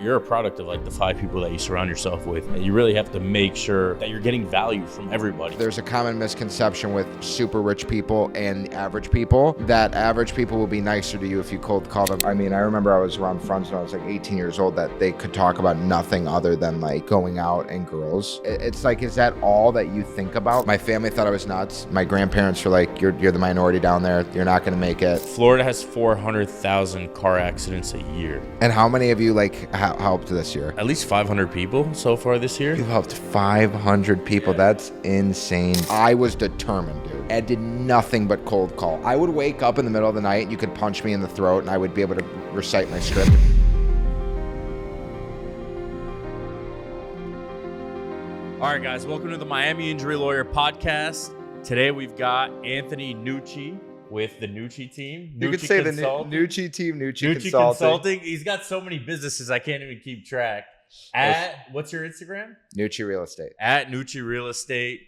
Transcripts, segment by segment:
you're a product of like the 5 people that you surround yourself with. And you really have to make sure that you're getting value from everybody. There's a common misconception with super rich people and average people that average people will be nicer to you if you cold call them. I mean, I remember I was around friends when I was like 18 years old that they could talk about nothing other than like going out and girls. It's like, is that all that you think about? My family thought I was nuts. My grandparents were like, you're the minority down there. You're not going to make it. Florida has 400,000 car accidents a year. And how many of you like helped this year? At least 500 people so far this year. You helped 500 people. Yeah. That's insane. I was determined, dude. I did nothing but cold call. I would wake up in the middle of the night and you could punch me in the throat and I would be able to recite my script. All right, guys, welcome to the Miami Injury Lawyer podcast. Today we've got Anthony Nucci with the Nucci team. You could say the Nucci team, Nucci Consulting. He's got so many businesses, I can't even keep track. What's your Instagram? Nucci Real Estate. At Nucci Real Estate.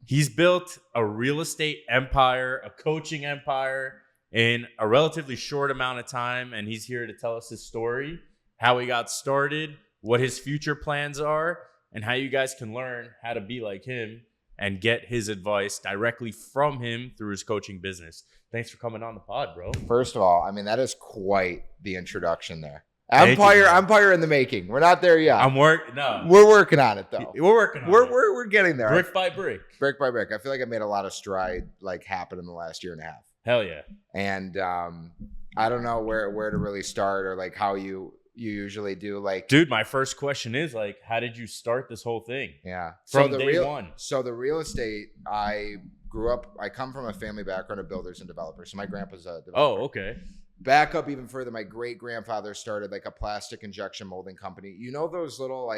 He's built a real estate empire, a coaching empire in a relatively short amount of time. And he's here to tell us his story, how he got started, what his future plans are, and how you guys can learn how to be like him and get his advice directly from him through his coaching business. Thanks for coming on the pod, bro. First of all, I mean, that is quite the introduction there. Empire in the making. We're not there yet. We're working on it though. We're getting there. Brick by brick. Brick by brick. I feel like I made a lot of stride happen in the last year and a half. Hell yeah. And I don't know where to really start or how you usually do. Dude, my first question is how did you start this whole thing? Yeah. From day one. So the real estate, I come from a family background of builders and developers. So my grandpa's a developer. Oh, okay. Back up even further, my great grandfather started a plastic injection molding company. You know those little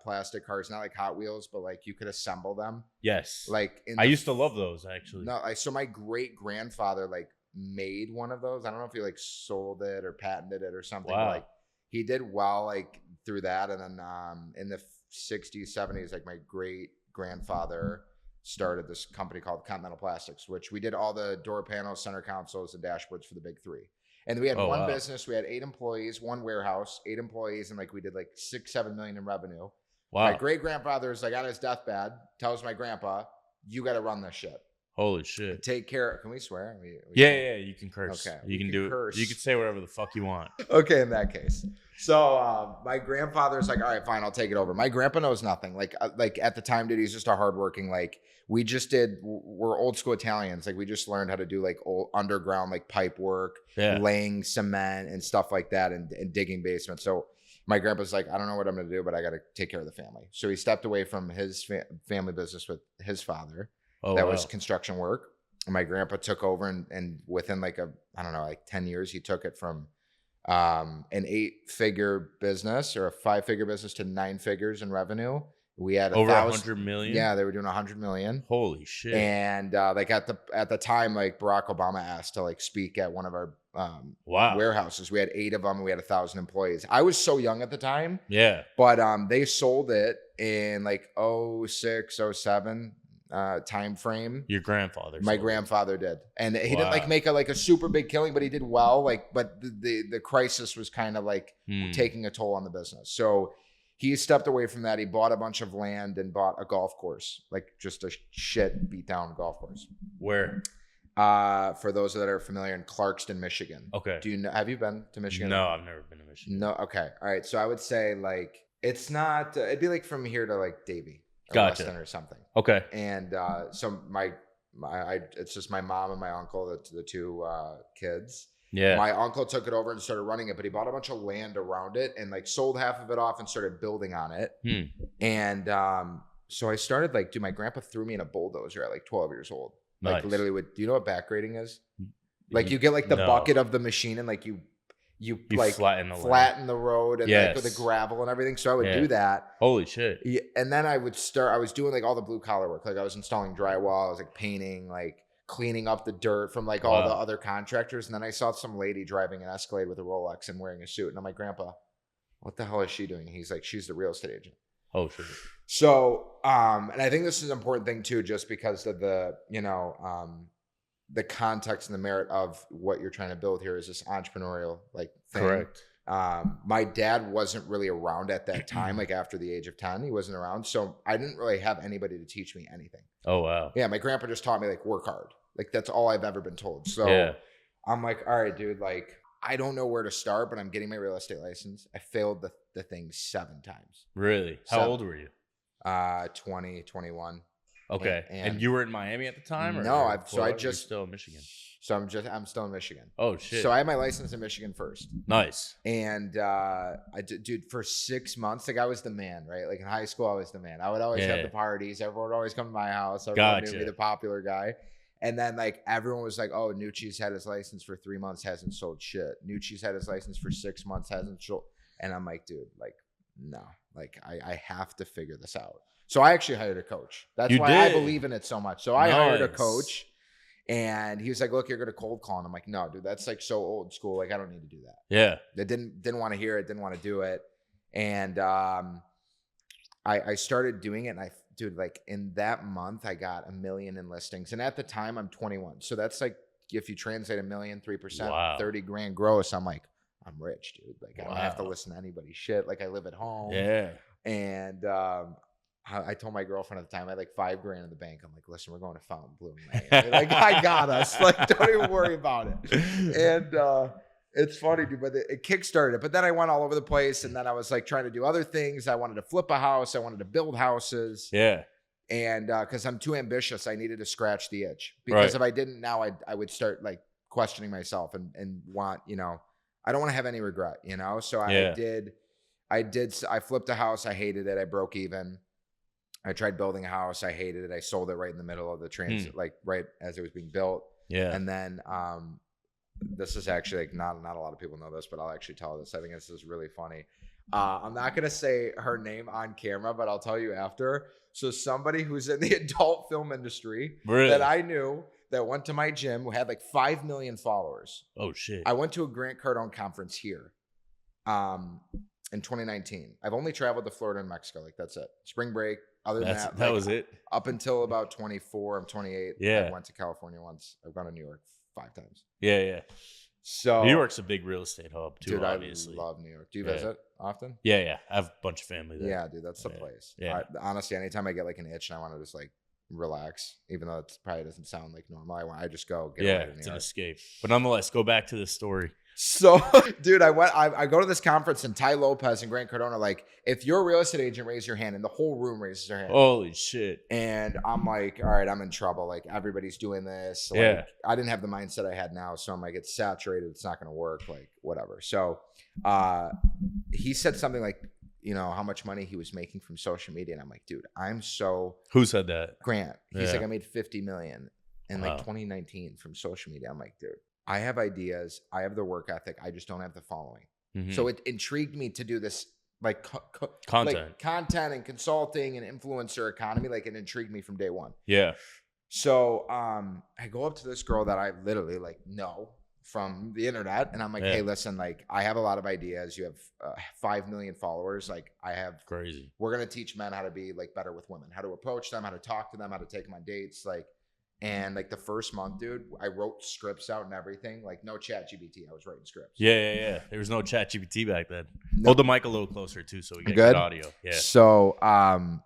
plastic cars, not like Hot Wheels, but you could assemble them. Yes. I used to love those actually. No, so my great grandfather made one of those. I don't know if he sold it or patented it or something. Wow. He did well through that, and then in the 60s, 70s, my great grandfather started this company called Continental Plastics, which we did all the door panels, center consoles, and dashboards for the big three. And we had one business. We had 8 employees, one warehouse, 8 employees, and we did $6-7 million in revenue. Wow. My great grandfather is on his deathbed, tells my grandpa, "You got to run this shit. Holy shit. Take care." Can we swear? Yeah, you can curse. Okay. You can do it. You can say whatever the fuck you want. Okay, in that case. So my grandfather's all right, fine, I'll take it over. My grandpa knows nothing. At the time, dude, he's just a hardworking, we're old school Italians. We just learned how to do old underground, pipe work, laying cement and stuff like that and digging basements. So my grandpa's I don't know what I'm going to do, but I got to take care of the family. So he stepped away from his family business with his father. Was construction work. And my grandpa took over and within 10 years, he took it from an 8-figure business or a 5-figure business to 9 figures in revenue. We had over 100 million. Yeah, they were doing 100 million. Holy shit! And at the time, Barack Obama asked to speak at one of our warehouses. We had 8 of them. And we had 1,000 employees. I was so young at the time. Yeah. But they sold it in 06, 07 time frame. Your grandfather. My grandfather did, and he didn't make a super big killing, but he did well. But the crisis was kind of taking a toll on the business. So he stepped away from that. He bought a bunch of land and bought a golf course, just a shit beat down golf course. Where? For those that are familiar, in Clarkston, Michigan. Okay. Have you been to Michigan? No, I've never been to Michigan. No. Okay. All right. So I would say it's not. It'd be from here to Davie. Gotcha. Weston or something. Okay. And so it's just my mom and my uncle, the 2 kids. Yeah. My uncle took it over and started running it, but he bought a bunch of land around it and sold half of it off and started building on it. And so I started dude, my grandpa threw me in a bulldozer at 12 years old. Nice. Literally, do you know what back grading is? You get the bucket of the machine and you flatten the road and with the gravel and everything. So I would do that. Holy shit. Yeah, and then I was doing all the blue collar work. I was installing drywall, I was painting, cleaning up the dirt from all the other contractors. And then I saw some lady driving an Escalade with a Rolex and wearing a suit. And I'm like, "Grandpa, what the hell is she doing?" He's "She's the real estate agent." Oh, sure. So, and I think this is an important thing too, just because of the context and the merit of what you're trying to build here is this entrepreneurial thing. Correct. My dad wasn't really around at that time, like after the age of 10, he wasn't around. So I didn't really have anybody to teach me anything. Oh, wow. Yeah, my grandpa just taught me like work hard. Like that's all I've ever been told. So Yeah. I'm like, all right, dude, like I don't know where to start, but I'm getting my real estate license. I failed the thing 7 times. Really? How old were you? 20, 21. Okay. And you were in Miami at the time? Or No, I just still in Michigan. So I'm still in Michigan. Oh shit. So I had my license in Michigan first. Nice. And dude, for 6 months, like I was the man, right? Like in high school, I was the man. I would always have the parties. Everyone would always come to my house. Everyone knew me, the popular guy. And then like everyone was like, oh, Nucci's had his license for 3 months, hasn't sold shit. Nucci's had his license for 6 months, hasn't sold. And I'm like, dude, like, no, like I have to figure this out. So I actually hired a coach. That's why I believe in it so much. So I hired a coach, and he was like, look, you're going to cold call. And I'm like, no, dude, that's like so old school. Like, I don't need to do that. Yeah. They didn't want to hear it. Didn't want to do it. And I started doing it. And dude, like in that month, I got 1 million in listings. And at the time I'm 21. So that's like, if you translate 1 million, 3%, 30 grand gross, I'm like, I'm rich, dude. Like I don't have to listen to anybody's shit. Like I live at home. Yeah. And I told my girlfriend at the time I had like 5 grand in the bank. I'm like, listen, we're going to Fontainebleau, man. Like I got us. Like don't even worry about it. And it's funny, dude, but it kickstarted it. But then I went all over the place, and then I was like trying to do other things. I wanted to flip a house. I wanted to build houses. Yeah. And because I'm too ambitious, I needed to scratch the itch. Because if I didn't now, I would start like questioning myself and want, you know, I don't want to have any regret, you know. So I flipped a house. I hated it. I broke even. I tried building a house. I hated it. I sold it right in the middle of the transit, like right as it was being built. Yeah. And then this is actually like not a lot of people know this, but I'll actually tell this. I think this is really funny. I'm not gonna say her name on camera, but I'll tell you after. So somebody who's in the adult film industry that I knew that went to my gym who had like 5 million followers. Oh shit. I went to a Grant Cardone conference here. In 2019. I've only traveled to Florida and Mexico. Like that's it. Spring break. Other than that, that was it. Up until about 24, I'm 28. Yeah. I went to California once. I've gone to New York 5 times. Yeah, yeah. So New York's a big real estate hub too, dude, obviously. I love New York. Do you visit often? Yeah, yeah. I have a bunch of family there. Yeah, dude, that's the place. Yeah. Honestly, anytime I get like an itch and I want to just like relax, even though it probably doesn't sound like normal, I just go get away to New it's York. an escape. But nonetheless, go back to the story. So, dude, I go to this conference and Ty Lopez and Grant Cardone are like, if you're a real estate agent, raise your hand. And the whole room raises their hand. Holy shit. And I'm like, all right, I'm in trouble. Like everybody's doing this. Like, I didn't have the mindset I had now. So I'm like, it's saturated. It's not going to work. Like whatever. So he said something like, you know, how much money he was making from social media. And I'm like, dude, Who said that? Grant. He's like, I made 50 million in like 2019 from social media. I'm like, dude, I have ideas. I have the work ethic. I just don't have the following. Mm-hmm. So it intrigued me to do this like content and consulting and influencer economy. Like it intrigued me from day one. Yeah. So I go up to this girl that I literally like know from the internet. And I'm like, hey, listen, like I have a lot of ideas. You have 5 million followers. Like I have crazy. We're going to teach men how to be like better with women, how to approach them, how to talk to them, how to take them on dates. Like, and like the first month, dude, I wrote scripts out and everything. Like no chat GPT. I was writing scripts. Yeah. There was no chat GPT back then. No. Hold the mic a little closer too, so we get good audio. Yeah. So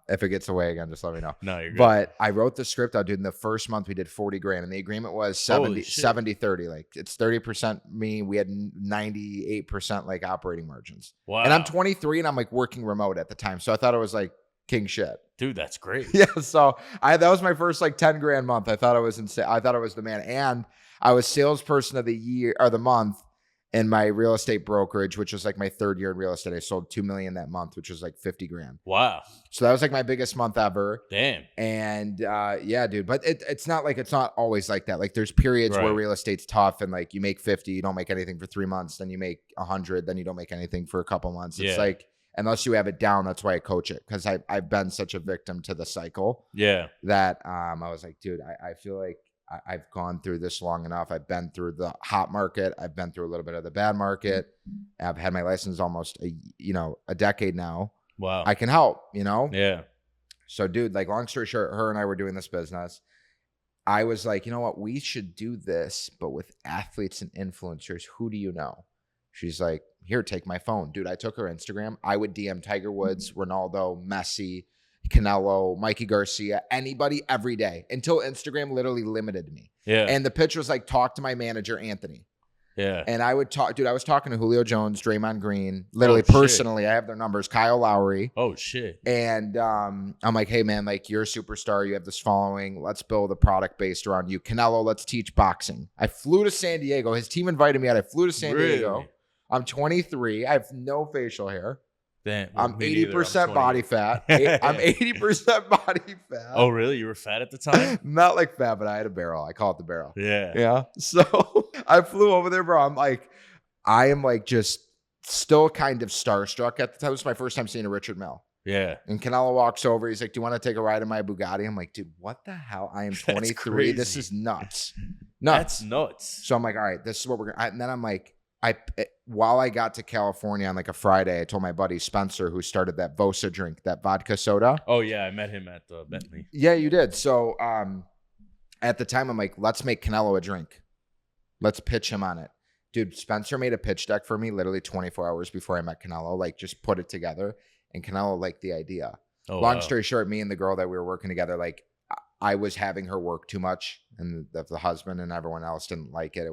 if it gets away again, just let me know. No, you're good. But I wrote the script out, dude. In the first month, we did 40 grand, and the agreement was 70-30. Like it's 30% me. We had 98% like operating margins. Wow. And I'm 23, and I'm like working remote at the time, so I thought it was like king shit. Dude, that's great. Yeah. So that was my first like 10 grand month. I thought I was insane. I thought I was the man. And I was salesperson of the year or the month in my real estate brokerage, which was like my 3rd year in real estate. I sold 2 million that month, which was like 50 grand. Wow. So that was like my biggest month ever. Damn. And yeah, dude, but it's not always like that. Like there's periods where real estate's tough and like you make 50, you don't make anything for 3 months. Then you make 100, then you don't make anything for a couple months. It's like, unless you have it down, that's why I coach it. Cause I've been such a victim to the cycle. Yeah. That I was like, dude, I feel like I've gone through this long enough. I've been through the hot market. I've been through a little bit of the bad market. I've had my license almost a decade now. Wow. I can help, you know? Yeah. So dude, like long story short, her and I were doing this business. I was like, you know what? We should do this, but with athletes and influencers. Who do you know? She's like, here, take my phone. Dude, I took her Instagram. I would DM Tiger Woods, Ronaldo, Messi, Canelo, Mikey Garcia, anybody every day until Instagram literally limited me. Yeah. And the pitch was like, talk to my manager, Anthony. Yeah. And I would talk, dude, I was talking to Julio Jones, Draymond Green, literally personally. I have their numbers, Kyle Lowry. Oh, shit. And I'm like, hey, man, like you're a superstar. You have this following. Let's build a product based around you. Canelo, let's teach boxing. I flew to San Diego. His team invited me out. I flew to San Diego. I'm 23. I have no facial hair. Damn, I'm 80% body fat. I'm 80% body fat. Oh, really? You were fat at the time? Not like fat, but I had a barrel. I call it the barrel. Yeah. Yeah. So I flew over there, bro. I am like just still kind of starstruck at the time. It was my first time seeing a Richard Mille. Yeah. And Canelo walks over. He's like, do you want to take a ride in my Bugatti? I'm like, dude, what the hell? I am 23. This is nuts. That's nuts. So I'm like, all right, this is what we're going to. And then I'm like, while I got to California on like a Friday, I told my buddy Spencer, who started that Vosa drink, that vodka soda. Oh yeah, I met him at the Bentley. Yeah, you did. So at the time, I'm like, let's make Canelo a drink. Let's pitch him on it. Dude, Spencer made a pitch deck for me literally 24 hours before I met Canelo. Like, just put it together, and Canelo liked the idea. Oh, Long story short, me and the girl that we were working together, like, I was having her work too much, and the husband and everyone else didn't like it.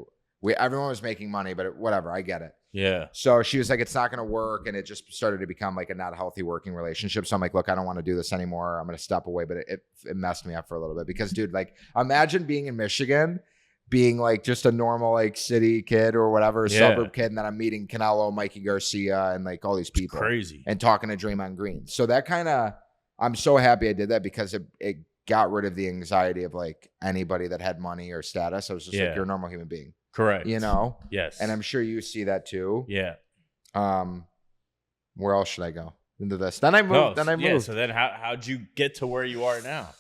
Everyone was making money, but whatever, I get it. Yeah. So she was like, it's not going to work. And it just started to become like a not healthy working relationship. So I'm like, look, I don't want to do this anymore. I'm going to step away. But it messed me up for a little bit because, dude, like, imagine being in Michigan, being like just a normal like city kid or whatever, suburb kid. And then I'm meeting Canelo, Mikey Garcia, and like all these people. It's crazy. And talking to Draymond Green. So that kind of, I'm so happy I did that because it got rid of the anxiety of like anybody that had money or status. I was just like, you're a normal human being. Correct. You know? Yes. And I'm sure you see that too. Yeah. Where else should I go into this? Then I moved. Yeah. So then how'd you get to where you are now?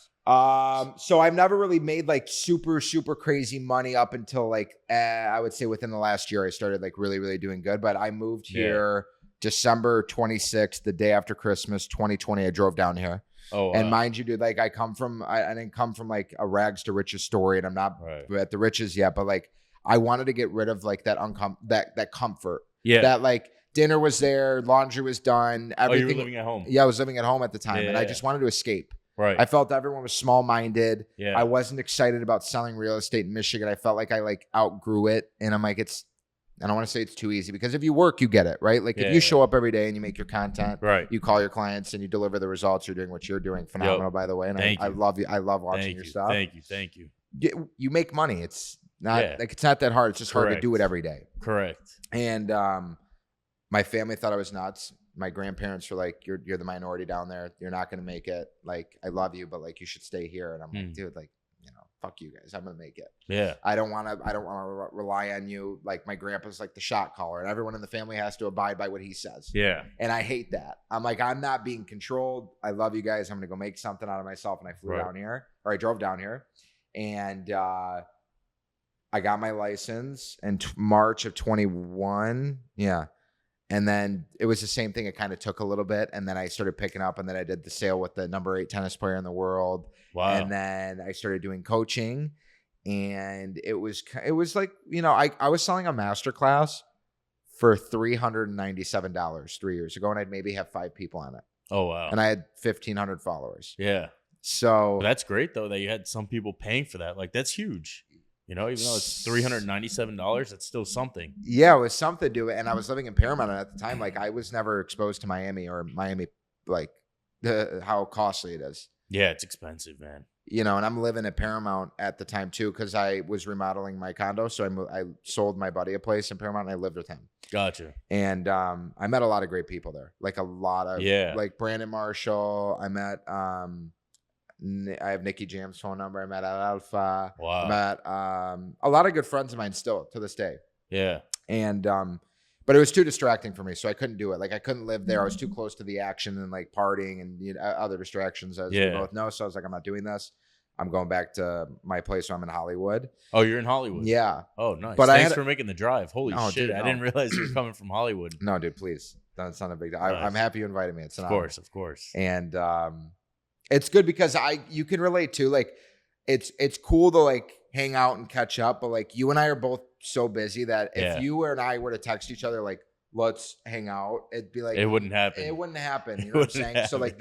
So I've never really made like super, super crazy money up until like, I would say within the last year, I started like really, really doing good. But I moved here December 26th, the day after Christmas, 2020. I drove down here. Oh, wow. And mind you, dude, like I didn't come from like a rags to riches story, and I'm not at the riches yet, but like, I wanted to get rid of like that that comfort. Yeah. That like dinner was there, laundry was done, everything. Oh, you were living at home. Yeah, I was living at home at the time, and I just wanted to escape. Right. I felt everyone was small-minded. Yeah. I wasn't excited about selling real estate in Michigan. I felt like I like outgrew it, and I'm like, I don't want to say it's too easy because if you work, you get it, right? Like if you show up every day and you make your content, right? You call your clients and you deliver the results. You're doing what you're doing. Phenomenal, by the way. And I love you. I love watching your stuff. Thank you. You make money. It's not like it's not that hard. It's just hard to do it every day. Correct. And my family thought I was nuts. My grandparents were like, "You're the minority down there. You're not going to make it. Like, I love you, but like, you should stay here." And I'm like, dude, like, you know, fuck you guys. I'm gonna make it. Yeah. I don't want to rely on you. Like, my grandpa's like the shot caller, and everyone in the family has to abide by what he says. Yeah. And I hate that. I'm like, I'm not being controlled. I love you guys. I'm gonna go make something out of myself. And I flew down here, or I drove down here, and I got my license in March of 21. Yeah. And then it was the same thing. It kind of took a little bit. And then I started picking up, and then I did the sale with the number 8 tennis player in the world. Wow. And then I started doing coaching, and it was like, you know, I was selling a masterclass for $397 3 years ago. And I'd maybe have 5 people on it. Oh, wow. And I had 1,500 followers. Yeah. So that's great though, that you had some people paying for that. Like, that's huge. You know, even though it's $397, that's still something. Yeah, it was something to do. And I was living in Paramount at the time. Like, I was never exposed to Miami, like how costly it is. Yeah, it's expensive, man. You know, and I'm living at Paramount at the time too, because I was remodeling my condo. So I sold my buddy a place in Paramount, and I lived with him. Gotcha. And I met a lot of great people there. Like a lot of, like Brandon Marshall. I met, I have Nicky Jam's phone number. I met at Alpha. Wow. I met a lot of good friends of mine still to this day. Yeah. And but it was too distracting for me, so I couldn't do it. Like, I couldn't live there. I was too close to the action and like partying and, you know, other distractions, as we both know. So I was like, I'm not doing this. I'm going back to my place where I'm in Hollywood. Oh, you're in Hollywood? Yeah. Oh, nice. But thanks for making the drive. Holy shit. Dude, I didn't realize you were coming from Hollywood. No, dude, please. That's not a big deal. Nice. I'm happy you invited me. It's an honor. Of course. And it's good because you can relate to, like, it's cool to like hang out and catch up, but like you and I are both so busy that if you and I were to text each other like let's hang out. It'd be like, it wouldn't happen. It wouldn't happen. You It know what I'm wouldn't saying? So like,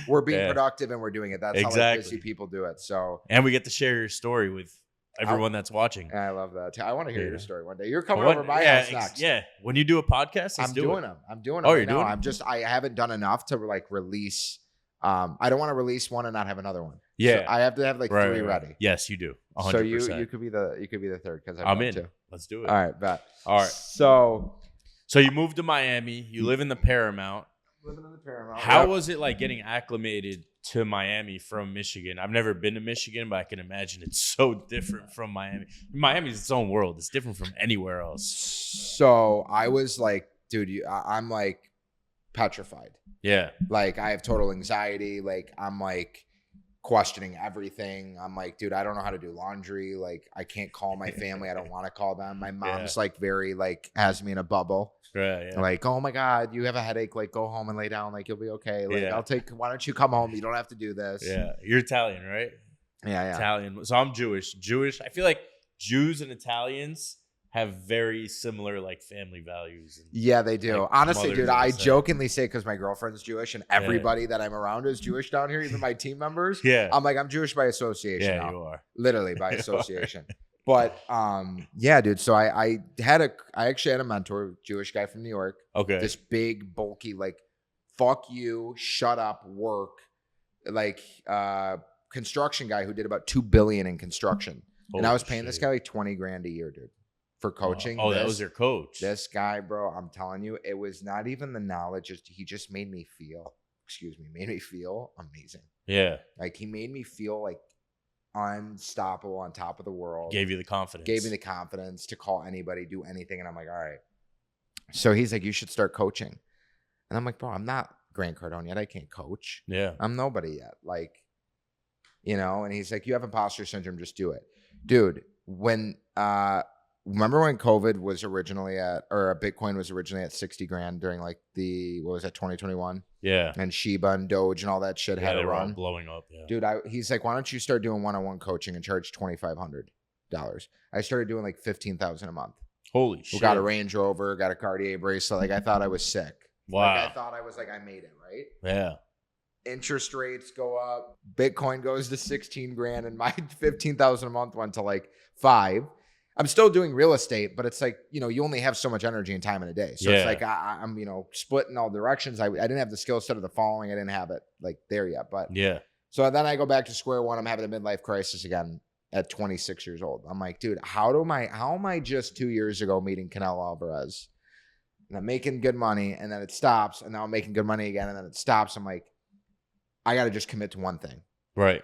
we're being productive and we're doing it. That's how like busy people do it. So, and we get to share your story with everyone that's watching. I love that. I want to hear your story one day. You're coming over my house next. When you do a podcast, I'm doing them. I'm doing them. Oh, right you're doing now. I haven't done enough to like release. I don't want to release one and not have another one. Yeah, so I have to have like 3 ready. Yes, you do. 100%. So you could be the third because I'm in. Too. Let's do it. All right, bet. All right. So you moved to Miami. You live in the Paramount. Living in the Paramount. How was it like getting acclimated to Miami from Michigan? I've never been to Michigan, but I can imagine it's so different from Miami. Miami's its own world. It's different from anywhere else. So I was like, dude, I'm like petrified. Yeah. Like I have total anxiety. Like I'm like questioning everything. I'm like, dude, I don't know how to do laundry. Like I can't call my family. I don't want to call them. My mom's like very like has me in a bubble. Right. Yeah. Like, oh my God, you have a headache. Like go home and lay down. Like you'll be okay. Like why don't you come home? You don't have to do this. Yeah. You're Italian, right? Yeah. Italian. So I'm Jewish. I feel like Jews and Italians have very similar like family values. Yeah, they do. Like, honestly, dude, I jokingly say because my girlfriend's Jewish and everybody that I'm around is Jewish down here, even my team members. Yeah. I'm like, I'm Jewish by association. Yeah, now. you are. Literally by association. But yeah, dude. So I actually had a mentor, Jewish guy from New York. Okay. This big, bulky, like, fuck you, shut up, work, like construction guy who did about $2 billion in construction. And I was paying this guy like $20,000 a year, dude. For coaching. Oh, that was your coach. This guy, bro, I'm telling you, it was not even the knowledge. He just made me feel amazing. Yeah. Like he made me feel like unstoppable, on top of the world. Gave you the confidence. Gave me the confidence to call anybody, do anything. And I'm like, all right. So he's like, you should start coaching. And I'm like, bro, I'm not Grant Cardone yet. I can't coach. Yeah. I'm nobody yet. Like, you know, and he's like, you have imposter syndrome. Just do it. Dude, remember when COVID was originally or Bitcoin was originally at 60 grand during like what was that, 2021? Yeah. And Shiba and Doge and all that shit had a run. Blowing up. Yeah. Dude, he's like, why don't you start doing one-on-one coaching and charge $2,500? I started doing like $15,000 a month. Holy shit. Got a Range Rover, got a Cartier bracelet. Like I thought I was sick. Wow. Like I thought I was like, I made it, right? Yeah. Interest rates go up. Bitcoin goes to 16 grand and my 15,000 a month went to like 5. I'm still doing real estate, but it's like, you know, you only have so much energy and time in a day. So it's like I'm, you know, split in all directions. I didn't have the skill set of the following. I didn't have it like there yet. But yeah. So then I go back to square one. I'm having a midlife crisis again at 26 years old. I'm like, dude, how am I just 2 years ago meeting Canelo Alvarez and I'm making good money and then it stops and now I'm making good money again and then it stops. I'm like, I got to just commit to one thing. Right.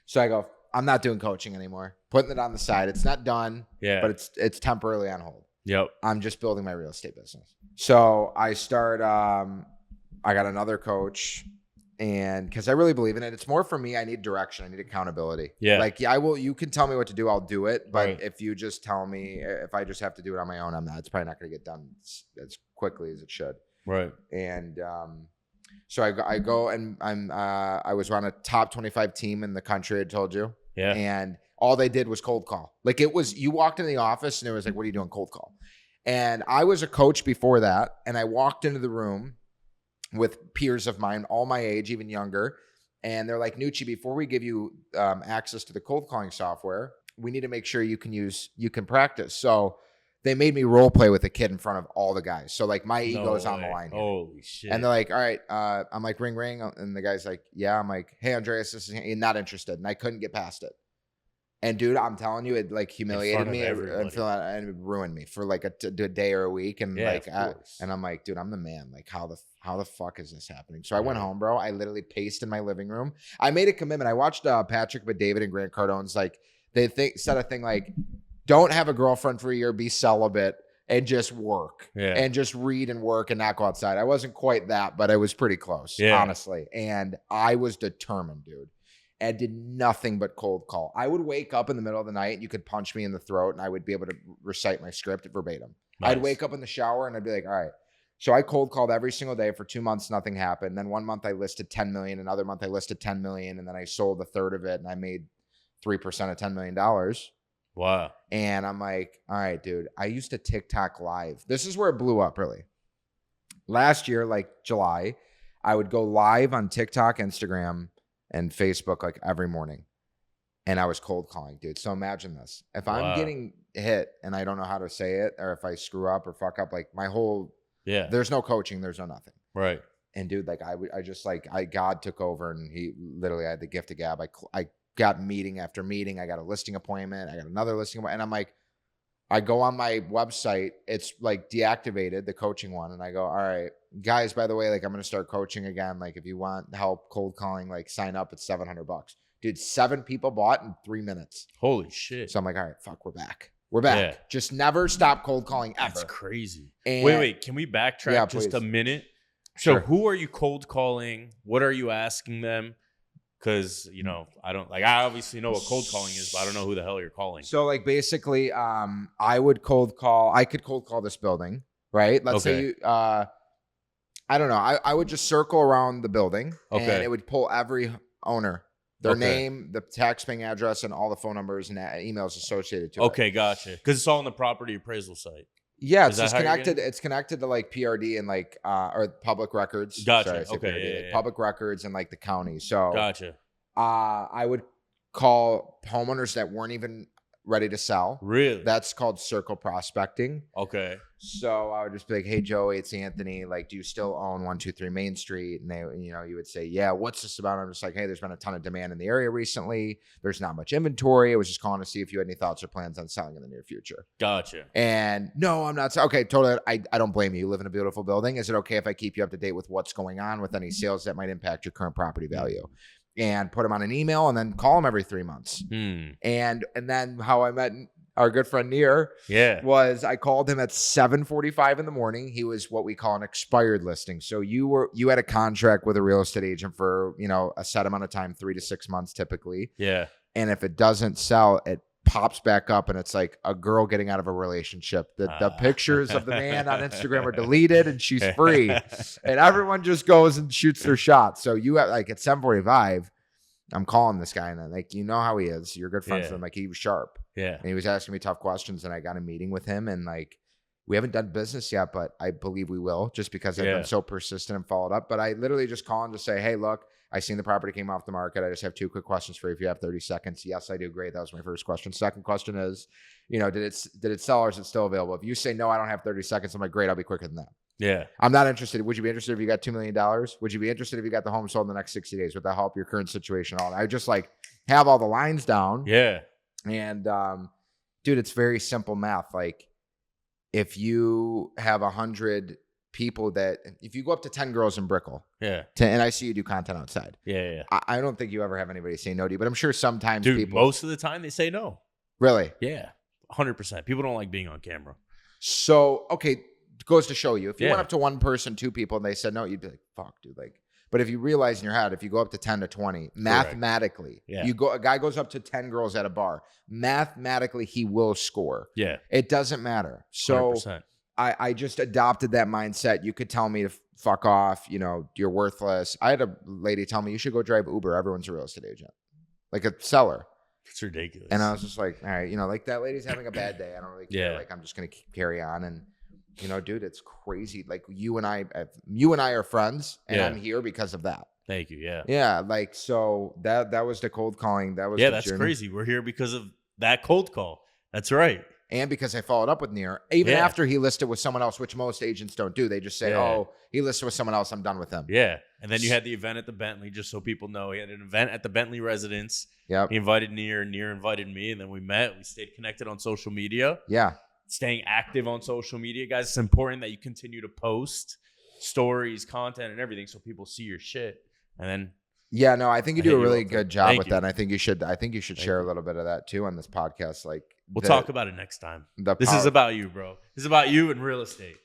So I go, I'm not doing coaching anymore. Putting it on the side. It's not done. Yeah. But it's temporarily on hold. Yep. I'm just building my real estate business. So I start. I got another coach, and because I really believe in it, it's more for me. I need direction. I need accountability. Yeah. Like I will. You can tell me what to do. I'll do it. But Right. if you just tell me, if I just have to do it on my own, I'm not. It's probably not going to get done as quickly as it should. Right. And so I go and I was on a top 25 team in the country. I told you. Yeah. And all they did was cold call. Like it was, you walked into the office and it was like, what are you doing? Cold call. And I was a coach before that. And I walked into the room with peers of mine, all my age, even younger. And they're like, Nucci, before we give you access to the cold calling software, we need to make sure you can practice. So they made me role play with a kid in front of all the guys. So like my ego is on the line here. Holy shit. And they're like, all right. I'm like, ring, ring. And the guy's like, yeah. I'm like, hey, Andreas, this is not interested. And I couldn't get past it. And dude, I'm telling you, it like humiliated me and it ruined me for like a day or a week. And and I'm like, dude, I'm the man. Like how the fuck is this happening? So I went home, bro. I literally paced in my living room. I made a commitment. I watched Patrick Bet-David and Grant Cardone's like, they said a thing like, don't have a girlfriend for a year, be celibate and just work and just read and work and not go outside. I wasn't quite that, but I was pretty close, honestly. And I was determined, dude. And did nothing but cold call. I would wake up in the middle of the night and you could punch me in the throat and I would be able to recite my script verbatim. Nice. I'd wake up in the shower and I'd be like, all right. So I cold called every single day for 2 months, nothing happened. Then 1 month I listed 10 million, another month I listed 10 million, and then I sold a third of it and I made 3% of $10 million. Wow. And I'm like, all right, dude, I used to TikTok live. This is where it blew up really. Last year, like July, I would go live on TikTok, Instagram, and Facebook like every morning. And I was cold calling, dude. So imagine this. If I'm getting hit and I don't know how to say it, or if I screw up or fuck up, like my whole, there's no coaching, there's no nothing. Right. And dude, like God took over, and he literally, I had the gift of gab. I got meeting after meeting. I got a listing appointment. I got another listing appointment. And I'm like, I go on my website. It's like deactivated, the coaching one. And I go, all right, guys, by the way, like I'm going to start coaching again. Like if you want help cold calling, like sign up. It's $700. Dude, 7 people bought in 3 minutes. Holy shit. So I'm like, all right, fuck, we're back. We're back. Yeah. Just never stop cold calling ever. That's crazy. And wait, can we backtrack just a minute? So Sure. Who are you cold calling? What are you asking them? Because, you know, I obviously know what cold calling is, but I don't know who the hell you're calling. So like basically, I could cold call this building, right? Let's say you, I don't know. I would just circle around the building and it would pull every owner, their name, the tax-paying address, and all the phone numbers and emails associated to it. Okay, gotcha. Because it's all on the property appraisal site. Yeah, it's just connected. It's connected to like PRD and like or public records. Gotcha. Sorry, okay. PRD, like public records and like the county. So gotcha. I would call homeowners that weren't even ready to sell. Really? That's called circle prospecting. Okay. So I would just be like, hey, Joey, it's Anthony. Like, do you still own 123 Main Street? And they, you know, you would say, yeah, what's this about? I'm just like, hey, there's been a ton of demand in the area recently. There's not much inventory. I was just calling to see if you had any thoughts or plans on selling in the near future. Gotcha. And no, I'm not. Okay, totally. I don't blame you. You live in a beautiful building. Is it okay if I keep you up to date with what's going on with any sales that might impact your current property value? And put them on an email and then call them every 3 months. And then how I met our good friend Neer was I called him at 7:45 in the morning. He was what we call an expired listing. So you had a contract with a real estate agent for, you know, a set amount of time, 3 to 6 months typically. Yeah. And if it doesn't sell, it pops back up and it's like a girl getting out of a relationship. The pictures of the man on Instagram are deleted and she's free. And everyone just goes and shoots their shot. So you have like at 7:45, I'm calling this guy and I'm like, you know how he is. You're good friends with him. Like he was sharp. Yeah. And he was asking me tough questions and I got a meeting with him and like, we haven't done business yet, but I believe we will just because I've been so persistent and followed up. But I literally just call him to say, hey, look, I seen the property came off the market. I just have 2 quick questions for you if you have 30 seconds. Yes, I do. Great. That was my first question. Second question is, you know, did it sell or is it still available? If you say, no, I don't have 30 seconds, I'm like, great, I'll be quicker than that. Yeah. I'm not interested. Would you be interested if you got $2 million? Would you be interested if you got the home sold in the next 60 days? Would that help your current situation? All I just like have all the lines down. Yeah. And dude, it's very simple math. Like if you have 100 people if you go up to 10 girls in Brickell, and I see you do content outside. Yeah. I don't think you ever have anybody say no to you, but I'm sure sometimes people. Most of the time they say no. Really? Yeah. 100%. People don't like being on camera. So, okay. Goes to show you. If you went up to 1 person, 2 people, and they said no, you'd be like, fuck, dude. Like, but if you realize in your head, if you go up to 10 to 20, mathematically, a guy goes up to 10 girls at a bar, mathematically, he will score. Yeah. It doesn't matter. So 100%. I just adopted that mindset. You could tell me to fuck off, you know, you're worthless. I had a lady tell me you should go drive Uber. Everyone's a real estate agent, like a seller. It's ridiculous. And I was just like, all right, you know, like that lady's having a bad day. I don't really care. Yeah. Like, I'm just going to carry on. And, you know, dude, it's crazy. Like you and I are friends and I'm here because of that. Thank you. Yeah. Yeah. Like, so that was the cold calling. That was, that's journey. Crazy. We're here because of that cold call. That's right. And because I followed up with Neer, even after he listed with someone else, which most agents don't do. They just say, oh, he listed with someone else. I'm done with him. Yeah. And then you had the event at the Bentley, just so people know. He had an event at the Bentley residence. Yep. He invited Neer invited me, and then we met. We stayed connected on social media. Yeah. Staying active on social media, guys. It's important that you continue to post stories, content, and everything so people see your shit. And then I think you do a really good job with that. And I think you should share a little bit of that too on this podcast. Like we'll talk about it next time. This is about you, bro. This is about you and real estate.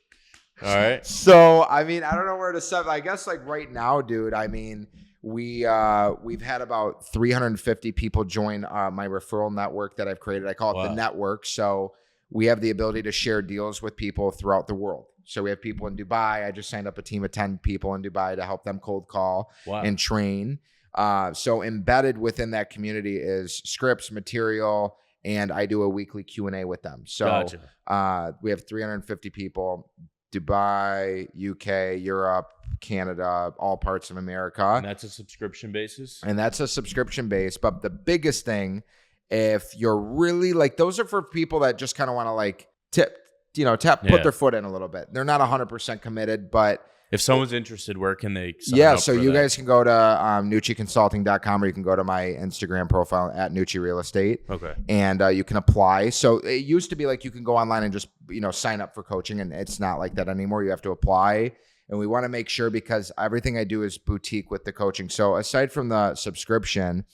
All right. So I mean, I don't know where to start. I guess like right now, dude, I mean, we've had about 350 people join my referral network that I've created. I call it the network. So we have the ability to share deals with people throughout the world. So we have people in Dubai. I just signed up a team of 10 people in Dubai to help them cold call and train. So embedded within that community is scripts, material, and I do a weekly Q&A with them. So Gotcha. We have 350 people, Dubai, UK, Europe, Canada, all parts of America. And that's a subscription basis? And that's a subscription base. But the biggest thing, if you're really like, those are for people that just kind of want to like put their foot in a little bit. They're not 100% committed, but if someone's interested, where can they sign up so you guys can go to nucciconsulting.com, or you can go to my Instagram profile at Nucci Real Estate. Okay. And you can apply. So it used to be like you can go online and just, sign up for coaching, and it's not like that anymore. You have to apply. And we want to make sure, because everything I do is boutique with the coaching. So aside from the subscription,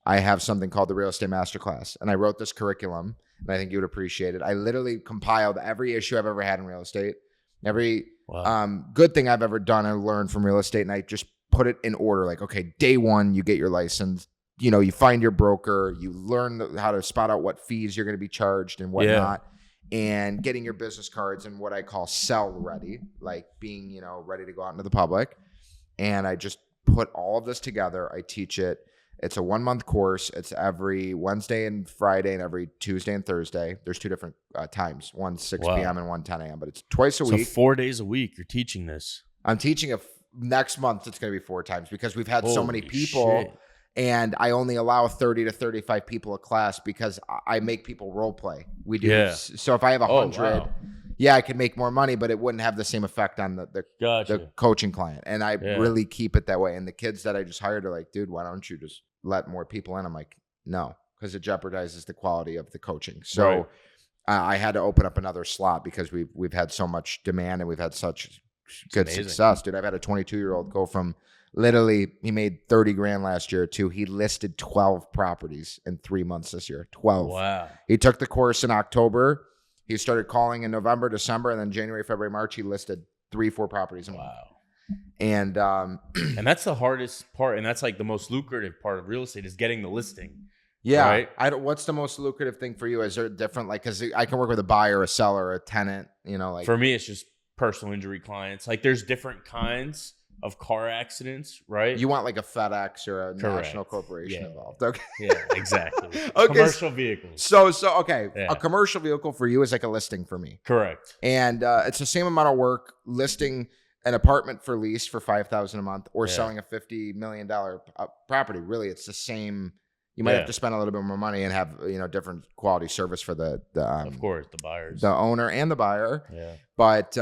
I have something called the Real Estate Masterclass. And I wrote this curriculum, and I think you would appreciate it. I literally compiled every issue I've ever had in real estate, every good thing I've ever done and learned from real estate. And I just put it in order. Like, okay, day one, you get your license. You find your broker. You learn how to spot out what fees you're going to be charged and whatnot. And getting your business cards and what I call sell ready, like being, ready to go out into the public. And I just put all of this together. I teach it. It's a 1-month course. It's every Wednesday and Friday and every Tuesday and Thursday. There's 2 different times. One's 6 p.m. and one 10 a.m. But it's twice a week. So 4 days a week you're teaching this. I'm teaching next month. It's going to be 4 times, because we've had so many people. Shit. And I only allow 30 to 35 people a class, because I make people role play. We do. Yeah. So if I have 100, I could make more money, but it wouldn't have the same effect on the coaching client. And I really keep it that way. And the kids that I just hired are like, dude, why don't you just let more people in? I'm like, no, because it jeopardizes the quality of the coaching. So I had to open up another slot, because we've had so much demand and we've had such good success. Dude, I've had a 22-year-old go from literally, he made 30 grand last year to he listed 12 properties in 3 months this year. 12. Wow. He took the course in October. He started calling in November, December, and then January, February, March, he listed 3-4 properties a month. And that's the hardest part, and that's like the most lucrative part of real estate, is getting the listing. Yeah. Right? What's the most lucrative thing for you? Is there different, like, because I can work with a buyer, a seller, a tenant, like. For me, it's just personal injury clients. Like, there's different kinds of car accidents, right? You want like a FedEx or a national corporation involved. Okay. Yeah, exactly. Okay. Commercial vehicles. So okay. Yeah. A commercial vehicle for you is like a listing for me. Correct. And it's the same amount of work listing an apartment for lease for $5,000 a month, or selling a $50 million property. Really, it's the same. You might have to spend a little bit more money and have different quality service for the of course, the buyers, the owner and the buyer. Yeah. But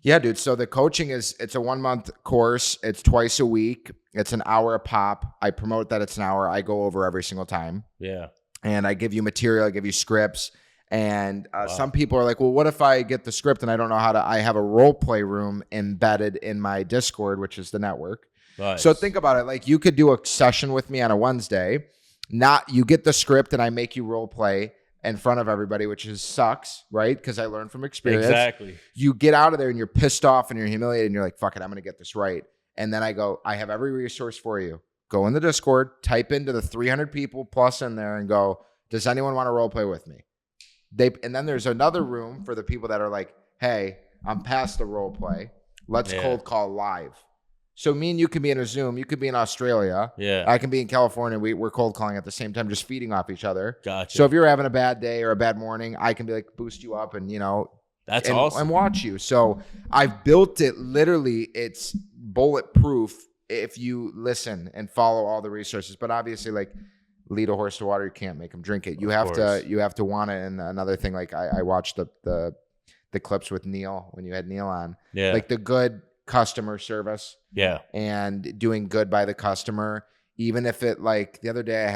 yeah, dude. So the coaching it's a 1-month course. It's twice a week. It's an hour a pop. I promote that it's an hour. I go over every single time. Yeah. And I give you material. I give you scripts. And some people are like, well, what if I get the script and I don't know how to? I have a role play room embedded in my Discord, which is the network. Nice. So think about it. Like, you could do a session with me on a Wednesday. You get the script and I make you role play in front of everybody, which sucks, right? Because I learned from experience. Exactly. You get out of there and you're pissed off and you're humiliated and you're like, fuck it, I'm going to get this right. And then I go, I have every resource for you. Go in the Discord, type into the 300 people plus in there and go, does anyone want to role play with me? And then there's another room for the people that are like, hey, I'm past the role play. Let's cold call live. So me and you can be in a Zoom. You could be in Australia. Yeah. I can be in California. We're cold calling at the same time, just feeding off each other. Gotcha. So if you're having a bad day or a bad morning, I can be like, boost you up and, that's awesome. And watch you. So I've built it literally. It's bulletproof if you listen and follow all the resources. But obviously, like, lead a horse to water, you can't make them drink it. You have to want it. And another thing, like I watched the clips with Neil when you had Neil on. Yeah. Like the good customer service. Yeah. And doing good by the customer. Even if it, like, the other day I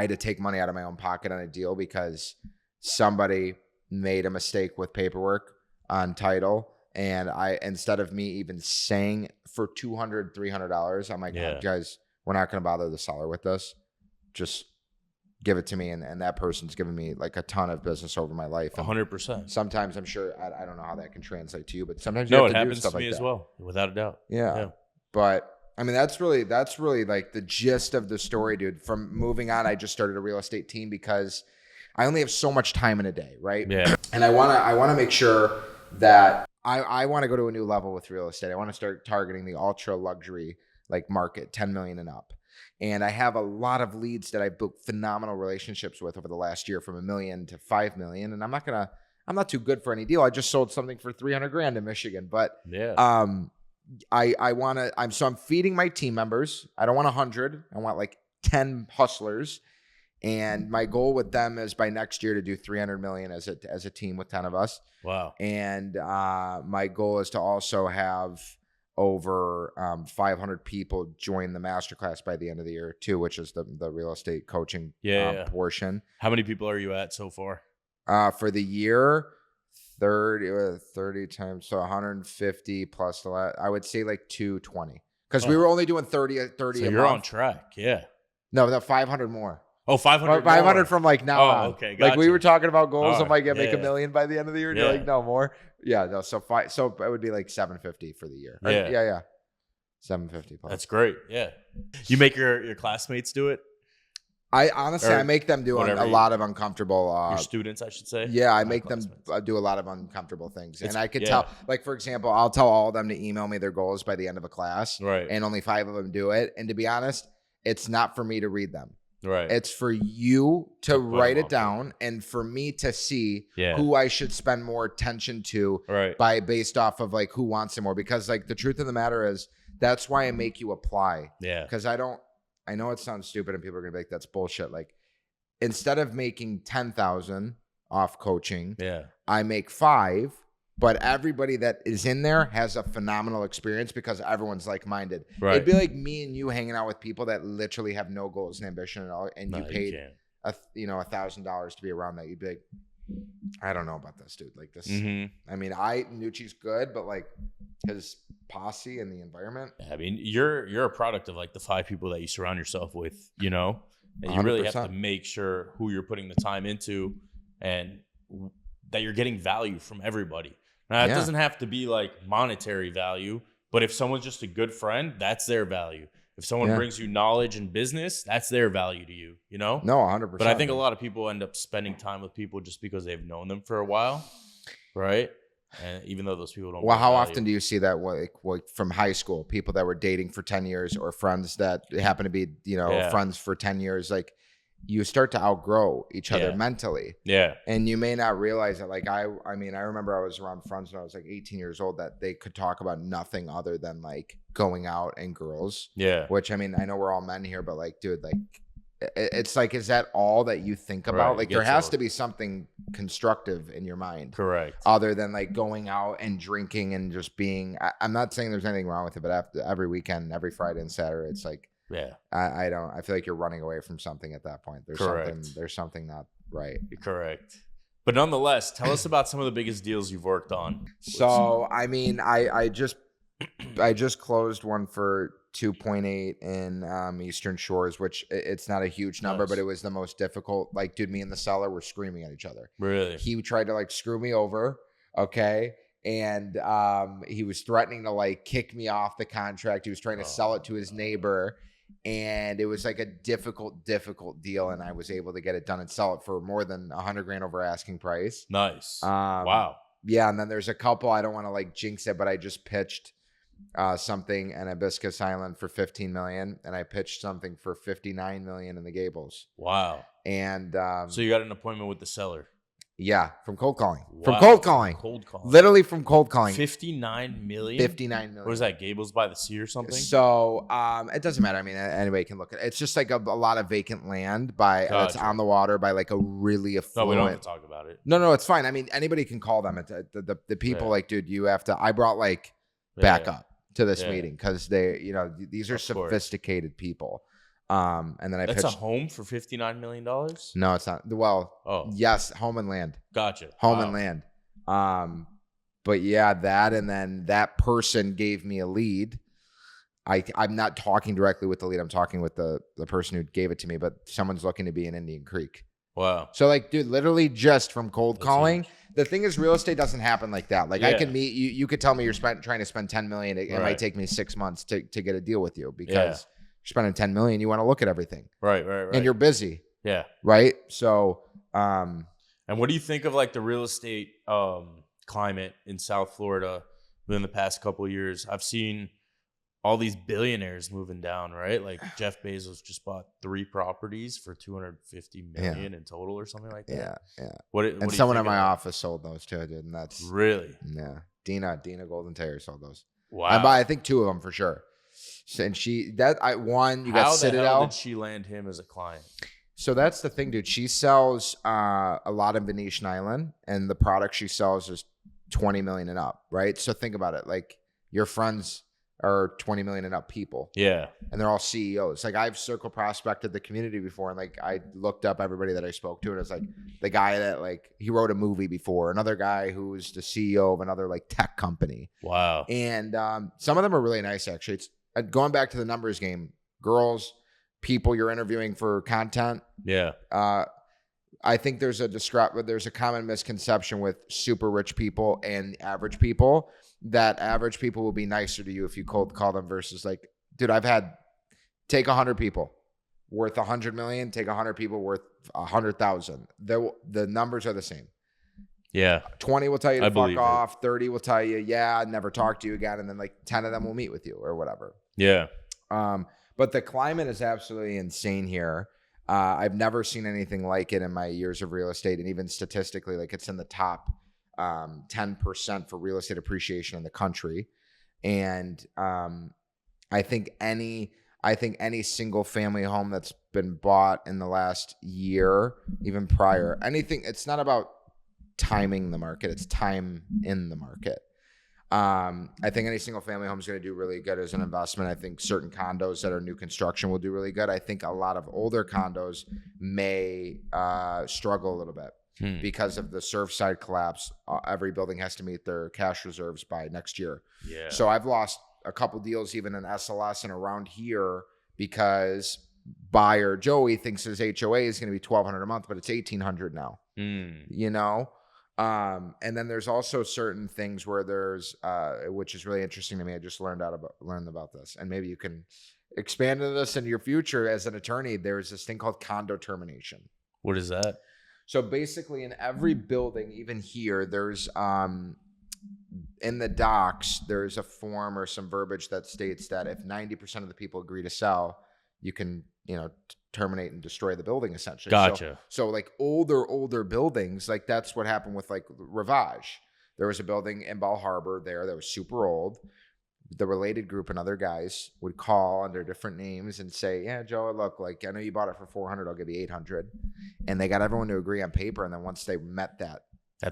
had to take money out of my own pocket on a deal because somebody made a mistake with paperwork on title. And instead of me even saying for $200, $300, I'm like, guys, we're not going to bother the seller with this. Just give it to me. And that person's given me like a ton of business over my life. 100%. Sometimes I'm sure, I don't know how that can translate to you, but sometimes you have to do stuff like that. No, it happens to me as well, without a doubt. Yeah. But I mean, that's really like the gist of the story, dude. From moving on, I just started a real estate team because I only have so much time in a day, right? Yeah. And I want to make sure that I want to go to a new level with real estate. I want to start targeting the ultra luxury like market, 10 million and up. And I have a lot of leads that I've built phenomenal relationships with over the last year, from $1 million to $5 million. And I'm not too good for any deal. I just sold something for 300 grand in Michigan, but I'm feeding my team members. I don't want 100. I want like 10 hustlers. And my goal with them is by next year to do 300 million as a team with 10 of us. Wow. And my goal is to also have over 500 people join the masterclass by the end of the year too, which is the real estate coaching portion. How many people are you at so far? For the year, 30 times, so 150 plus I would say like 220, because we were only doing 30 so a you're month. On track. Yeah. No, the 500 more. Oh, 500 500 from like now on. Okay, gotcha. Like we were talking about goals of like make $1 million by the end of the year. And you're like, no more. Yeah, no. So it would be like 750 for the year. Yeah. Yeah. 750 plus. That's great. Yeah. You make your classmates do it? I honestly, I make them do a lot of uncomfortable. Your students, I should say. Yeah, I make them do a lot of uncomfortable things, and I could tell. Like for example, I'll tell all of them to email me their goals by the end of a class, right? And only 5 of them do it. And to be honest, it's not for me to read them. Right. It's for you to write it down, and for me to see who I should spend more attention to, based off of like who wants it more. Because like the truth of the matter is, that's why I make you apply. Yeah. Because I know it sounds stupid and people are going to be like, that's bullshit. Like, instead of making 10,000 off coaching, I make 5, but everybody that is in there has a phenomenal experience because everyone's like-minded. Right. It'd be like me and you hanging out with people that literally have no goals and ambition at all. And you paid $1,000 to be around that. You'd be like, I don't know about this, dude. Like this, I mean, Nucci's good, but like his posse and the environment. I mean, you're a product of like the 5 people that you surround yourself with, you know, and you really 100%. Have to make sure who you're putting the time into and that you're getting value from everybody. Now, it doesn't have to be like monetary value, but if someone's just a good friend, that's their value. If someone brings you knowledge and business, that's their value to you, you know? No, 100%. But I think a lot of people end up spending time with people just because they've known them for a while, right? And even though those people don't. Well, how often do you see that like from high school, people that were dating for 10 years or friends that happen to be, friends for 10 years, like you start to outgrow each other mentally. Yeah. And you may not realize that. Like I mean, I remember I was around friends when I was like 18 years old that they could talk about nothing other than like going out and girls. Yeah. Which, I mean, I know we're all men here, but like, dude, like it's like, is that all that you think about? Right. Like there has to be something constructive in your mind. Correct. Other than like going out and drinking and just being, I'm not saying there's anything wrong with it, but after every weekend, every Friday and Saturday, it's like, I feel like you're running away from something at that point. There's something not right. Correct. But nonetheless, tell us about some of the biggest deals you've worked on. So, I mean, I just closed one for 2.8 in Eastern Shores, which it's not a huge number, but it was the most difficult. Like, dude, me and the seller were screaming at each other. Really? He tried to like screw me over. Okay. And he was threatening to like kick me off the contract. He was trying to sell it to his neighbor. And it was like a difficult deal. And I was able to get it done and sell it for more than 100 grand over asking price. Nice. Wow. Yeah. And then there's a couple, I don't want to like jinx it, but I just pitched something in Hibiscus Island for 15 million. And I pitched something for 59 million in the Gables. Wow. And so you got an appointment with the seller? Yeah, from cold calling. Wow. From cold calling. Literally from cold calling. 59 million? 59 million. What is that, Gables by the Sea or something? So it doesn't matter. I mean, anybody can look at it. It's just like a lot of vacant land that's on the water by like a really affluent. No, we don't have to talk about it. No, it's fine. I mean, anybody can call them. The people like, dude, you have to. I brought like backup to this meeting because they, these are sophisticated people. And then I pitched. That's a home for $59 million? No, it's not. Well, yes, home and land. Gotcha. Home and land. But yeah, that, and then that person gave me a lead. I'm not talking directly with the lead. I'm talking with the person who gave it to me, but someone's looking to be in Indian Creek. Wow. So like, dude, literally just from cold calling. Huge. The thing is, real estate doesn't happen like that. Like I can meet you. You could tell me you're trying to spend 10 million. It might take me 6 months to get a deal with you because you're spending 10 million. You want to look at everything. Right. And you're busy. Yeah. Right. So, and what do you think of like the real estate climate in South Florida within the past couple of years? I've seen all these billionaires moving down, right? Like Jeff Bezos just bought 3 properties for $250 million in total or something like that. Yeah. What And do you someone think in my of that? office sold those too, dude. And that's Really? yeah. Dina Golden Taylor sold those. Wow. I think 2 of them for sure. So, and you got How the Citadel. hell did she land him as a client? So that's the thing, dude. She sells a lot in Venetian Island, and the product she sells is 20 million and up, right? So think about it. Like your friends are 20 million and up people. Yeah. And they're all CEOs. Like I've circle prospected the community before, and like I looked up everybody that I spoke to, and it's like the guy that like he wrote a movie before, another guy who's the CEO of another like tech company. Wow. And some of them are really nice, actually. It's going back to the numbers game. Girls, people you're interviewing for content. Yeah. I think there's a common misconception with super rich people and average people that average people will be nicer to you if you cold call them versus like, dude, take 100 people worth 100 million, take 100 people worth 100,000. The numbers are the same. Yeah. 20 will tell you to fuck off. It. 30 will tell you, yeah, I'd never talk to you again. And then like 10 of them will meet with you or whatever. Yeah. But the climate is absolutely insane here. I've never seen anything like it in my years of real estate. And even statistically, like it's in the top 10% for real estate appreciation in the country. And I think any single family home that's been bought in the last year, even prior, it's not about timing the market, it's time in the market. I think any single family home is going to do really good as an investment. I think certain condos that are new construction will do really good. I think a lot of older condos may struggle a little bit because of the Surfside collapse. Every building has to meet their cash reserves by next year. Yeah. So I've lost a couple deals even in SLS and around here because buyer Joey thinks his HOA is going to be $1,200 a month, but it's $1,800 now. You know? And then there's also certain things where there's which is really interesting to me. I just learned about this, and maybe you can expand into this in your future as an attorney. There's this thing called condo termination. What is that? So basically in every building, even here, there's in the docs, there's a form or some verbiage that states that if 90% of the people agree to sell, you can, terminate and destroy the building essentially. Gotcha. So like older buildings, like that's what happened with like Rivage. There was a building in Bal Harbor there that was super old. The related group and other guys would call under different names and say, yeah, Joe, look, like I know you bought it for 400, I'll give you 800. And they got everyone to agree on paper. And then once they met that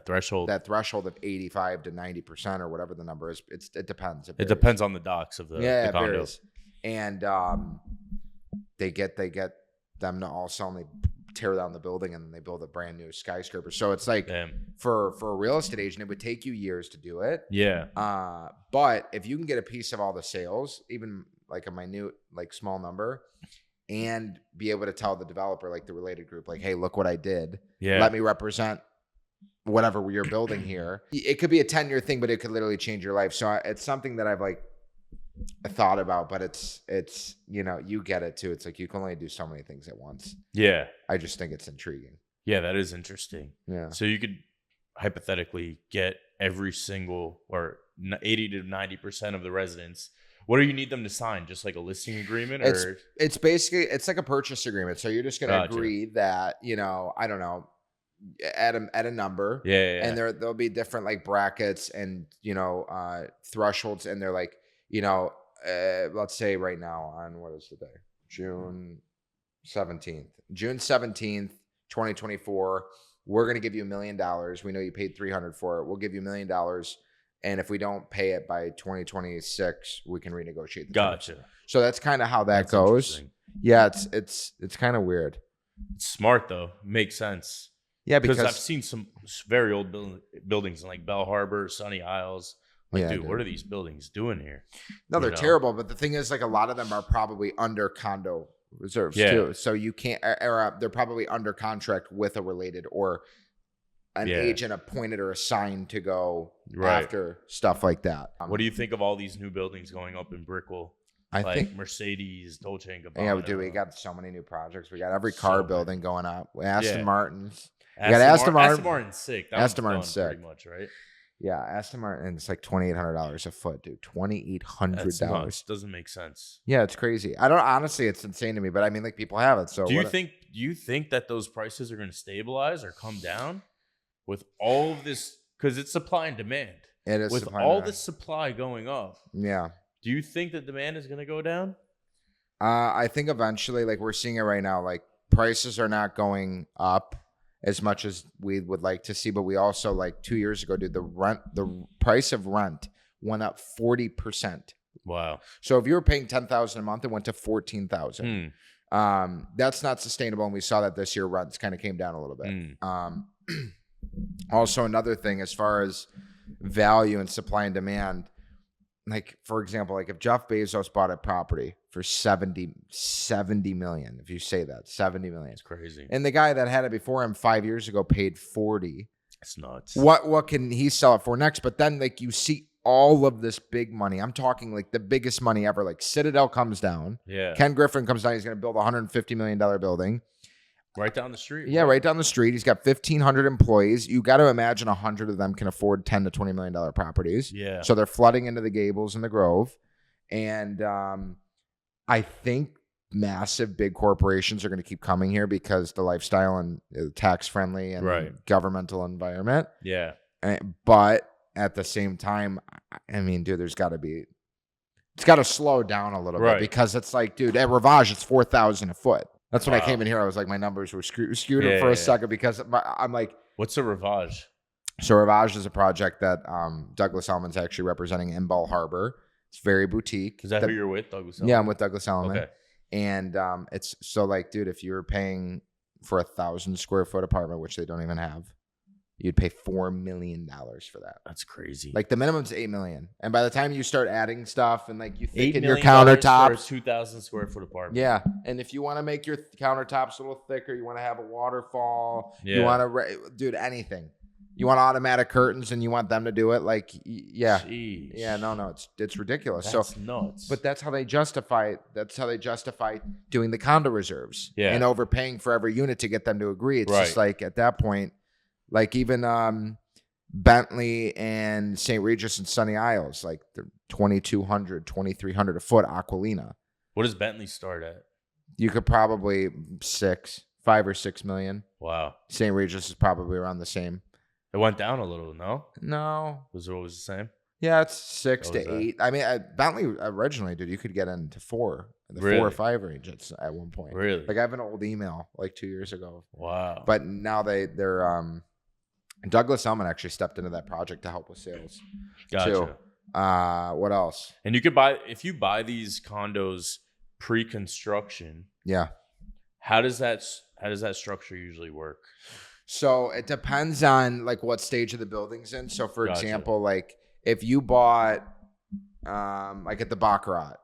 threshold of 85 to 90% or whatever the number is, it depends. It depends on the docs of the condo. Varies. And they get them to all suddenly tear down the building and then they build a brand new skyscraper. So it's like for a real estate agent, it would take you years to do it. Yeah. But if you can get a piece of all the sales, even like a minute, like small number, and be able to tell the developer, like the related group, like, hey, look what I did. Yeah. Let me represent whatever you're building here. It could be a 10-year thing, but it could literally change your life. So it's something that I've thought about, but it's you get it too. It's like you can only do so many things at once. Yeah. I just think it's intriguing. Yeah, that is interesting. Yeah. So you could hypothetically get every single or 80 to 90% of the residents. What do you need them to sign? Just like a listing agreement, or it's basically like a purchase agreement. So you're just going to agree that, I don't know, at a number. Yeah. And there'll be different like brackets and, thresholds, and they're like, let's say right now on what is the day? June 17th, 2024, we're going to give you $1 million. We know you paid $300 for it. We'll give you $1 million. And if we don't pay it by 2026, we can renegotiate the terms. Gotcha. So that's kind of how that goes. Yeah. It's kind of weird. It's smart though. Makes sense. Yeah. Because I've seen some very old buildings in like Bell Harbor, Sunny Isles. Like, dude, what are these buildings doing here? No, they're terrible. But the thing is, like, a lot of them are probably under condo reserves too. So you can't, they're probably under contract with a related or an agent appointed or assigned to go after stuff like that. What do you think of all these new buildings going up in Brickell? I think Mercedes, Dolce & Gabbana. Yeah, we got so many new projects. We got every car building going up. Aston Martin's. Aston Martin's sick. Aston Martin's sick. Pretty much, right? Yeah, Aston Martin, it's like $2,800 a foot, dude. That's $2,800. nuts. Doesn't make sense. Yeah, it's crazy. I don't honestly, it's insane to me, but I mean, like people have it. So Do you think that those prices are going to stabilize or come down with all of this? Because it's supply and demand. it is With supply and all demand. the supply going up, Yeah. do you think that demand is going to go down? I think eventually, like we're seeing it right now, like prices are not going up as much as we would like to see, but we also like 2 years ago, dude, the price of rent went up 40%. Wow. So if you were paying $10,000 a month, it went to $14,000. That's not sustainable, and we saw that this year. Rents kind of came down a little bit. Also, another thing as far as value and supply and demand, like for example, like if Jeff Bezos bought a property for 70 million, if you say that 70 million, It's crazy. and the guy that had it before him 5 years ago paid 40, It's nuts. what can he sell it for next? But then like you see all of this big money. I'm talking like the biggest money ever. Like Citadel comes down. Yeah. Ken Griffin comes down. He's going to build a $150 million building. Right down the street. Yeah, right down the street. He's got 1,500 employees. You got to imagine 100 of them can afford $10 to $20 million properties. Yeah. So they're flooding into the Gables and the Grove. And I think massive big corporations are going to keep coming here because the lifestyle and tax friendly and governmental environment. Yeah. But at the same time, I mean, dude, it's got to slow down a little bit because it's like, dude, at Rivage, it's $4,000 a foot. That's when I came in here. I was like, my numbers were skewed for a second because I'm like, what's a Rivage? So Rivage is a project that Douglas Elliman's actually representing in Ball Harbor. It's very boutique. Is that who you're with, Douglas Elliman? Yeah, I'm with Douglas Elliman. Okay. And it's so like, dude, if you were paying for 1,000 square foot apartment, which they don't even have, you'd pay $4 million for that. That's crazy. Like the minimum's $8 million, and by the time you start adding stuff and like you think in $8 your million countertops, for a 2,000 square foot apartment. yeah. And if you want to make your countertops a little thicker, you want to have a waterfall, Yeah. you want to, dude, anything. You want automatic curtains and you want them to do it, like, yeah, Jeez. yeah, no, it's ridiculous. That's so nuts. but that's how they justify. That's how they justify doing the condo reserves and overpaying for every unit to get them to agree. It's just like at that point, like even Bentley and St. Regis and Sunny Isles, like they're $2,200, $2,300 a foot. Aquilina. What does Bentley start at? You could probably 5 or 6 million. Wow. St. Regis is probably around the same. It went down a little, no? No. Was it always the same? Yeah, it's 6 What was to 8. I mean, Bentley originally, dude, you could get into 4, the 4 or 5 range at one point. Really? Like I have an old email like 2 years ago. Wow. But now they're Douglas Elliman actually stepped into that project to help with sales. Gotcha. Too. What else? And you could if you buy these condos pre-construction. Yeah. How does that structure usually work? So it depends on like what stage of the building's in. So for Gotcha. example, like if you bought like at the Baccarat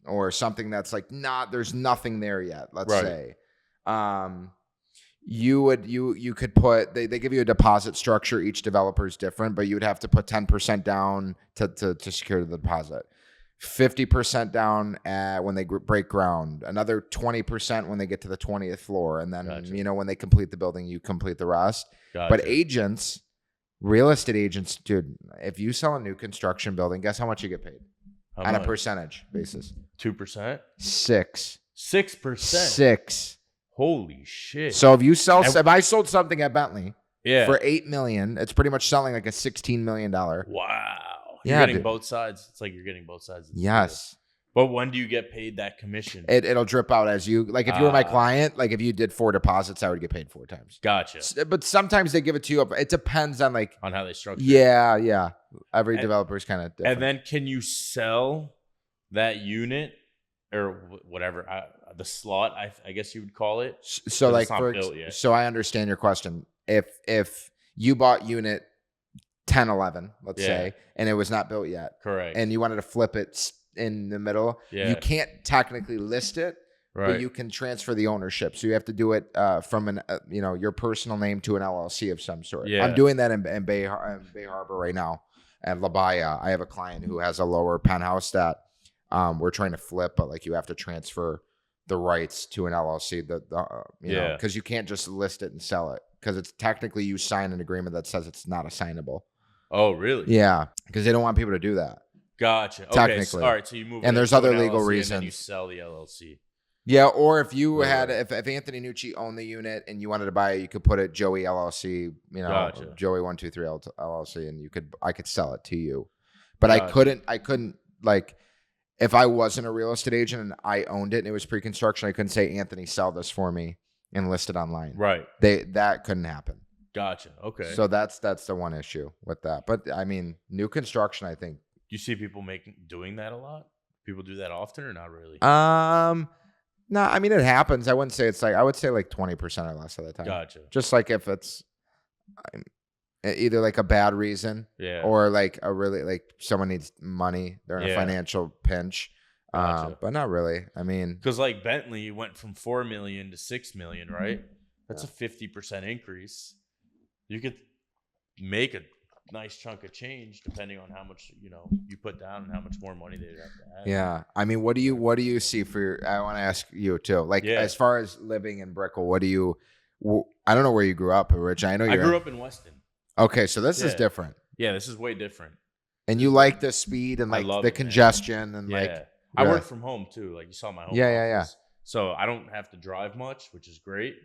or something that's like there's nothing there yet, let's say. You could put they give you a deposit structure. Each developer is different, but you would have to put 10% down to secure the deposit. 50% down when they break ground, another 20% when they get to the 20th floor, and then when they complete the building, you complete the rest. But real estate agents, dude, if you sell a new construction building, guess how much you get paid on a percentage basis? 2%? 6%. 6%. 6%. Holy shit! So if I sold something at Bentley, for $8 million, it's pretty much selling like a $16 million. Wow. You're Yeah, getting dude. both sides. It's like you're getting both sides. Of the Yes. deal. But when do you get paid that commission? It'll drip out as you, like if you were my client, like if you did 4 deposits, I would get paid 4 times. Gotcha. But sometimes they give it to you. It depends on like. On how they structure it. Yeah. Every developer is kind of different. And then can you sell that unit or whatever, the slot, I guess you would call it? So like, so I understand your question. If you bought unit 1011, let's say, and it was not built yet. Correct. And you wanted to flip it in the middle, you can't technically list it, but you can transfer the ownership. So you have to do it from an your personal name to an LLC of some sort. Yeah. I'm doing that in Bay Harbor right now at La Bahia. I have a client who has a lower penthouse that we're trying to flip, but like you have to transfer the rights to an LLC because you can't just list it and sell it because it's technically you sign an agreement that says it's not assignable. Oh, really? Yeah, because they don't want people to do that. Gotcha. Okay. Technically. All right. So you move it And there's into other an legal LLC reasons. and then you sell the LLC. Yeah, or if you Right. if Anthony Nucci owned the unit and you wanted to buy it, you could put it Joey LLC, Gotcha. Joey 123 LLC, and I could sell it to you. But Gotcha. I couldn't like if I wasn't a real estate agent and I owned it and it was pre-construction, I couldn't say Anthony, sell this for me and list it online. Right. That couldn't happen. Gotcha. Okay. So that's the one issue with that. But I mean, new construction, I think. You see people doing that a lot? People do that often or not really? No, I mean it happens. I wouldn't say it's like I would say like 20% or less of the time. Gotcha. Just like if it's either like a bad reason, or like a really like someone needs money, they're in a financial pinch. Gotcha. But not really. I mean, because like Bentley went from 4 million to 6 million, right? That's a 50% increase. You could make a nice chunk of change depending on how much you put down and how much more money they'd have to add. Yeah, I mean, what do you see for I want to ask you too, like as far as living in Brickell, I don't know where you grew up, Rich. I grew up in Weston. Okay, so this is different. Yeah, this is way different. And you like the speed and like the congestion and like I work from home too, like you saw my home office. Yeah. So I don't have to drive much, which is great.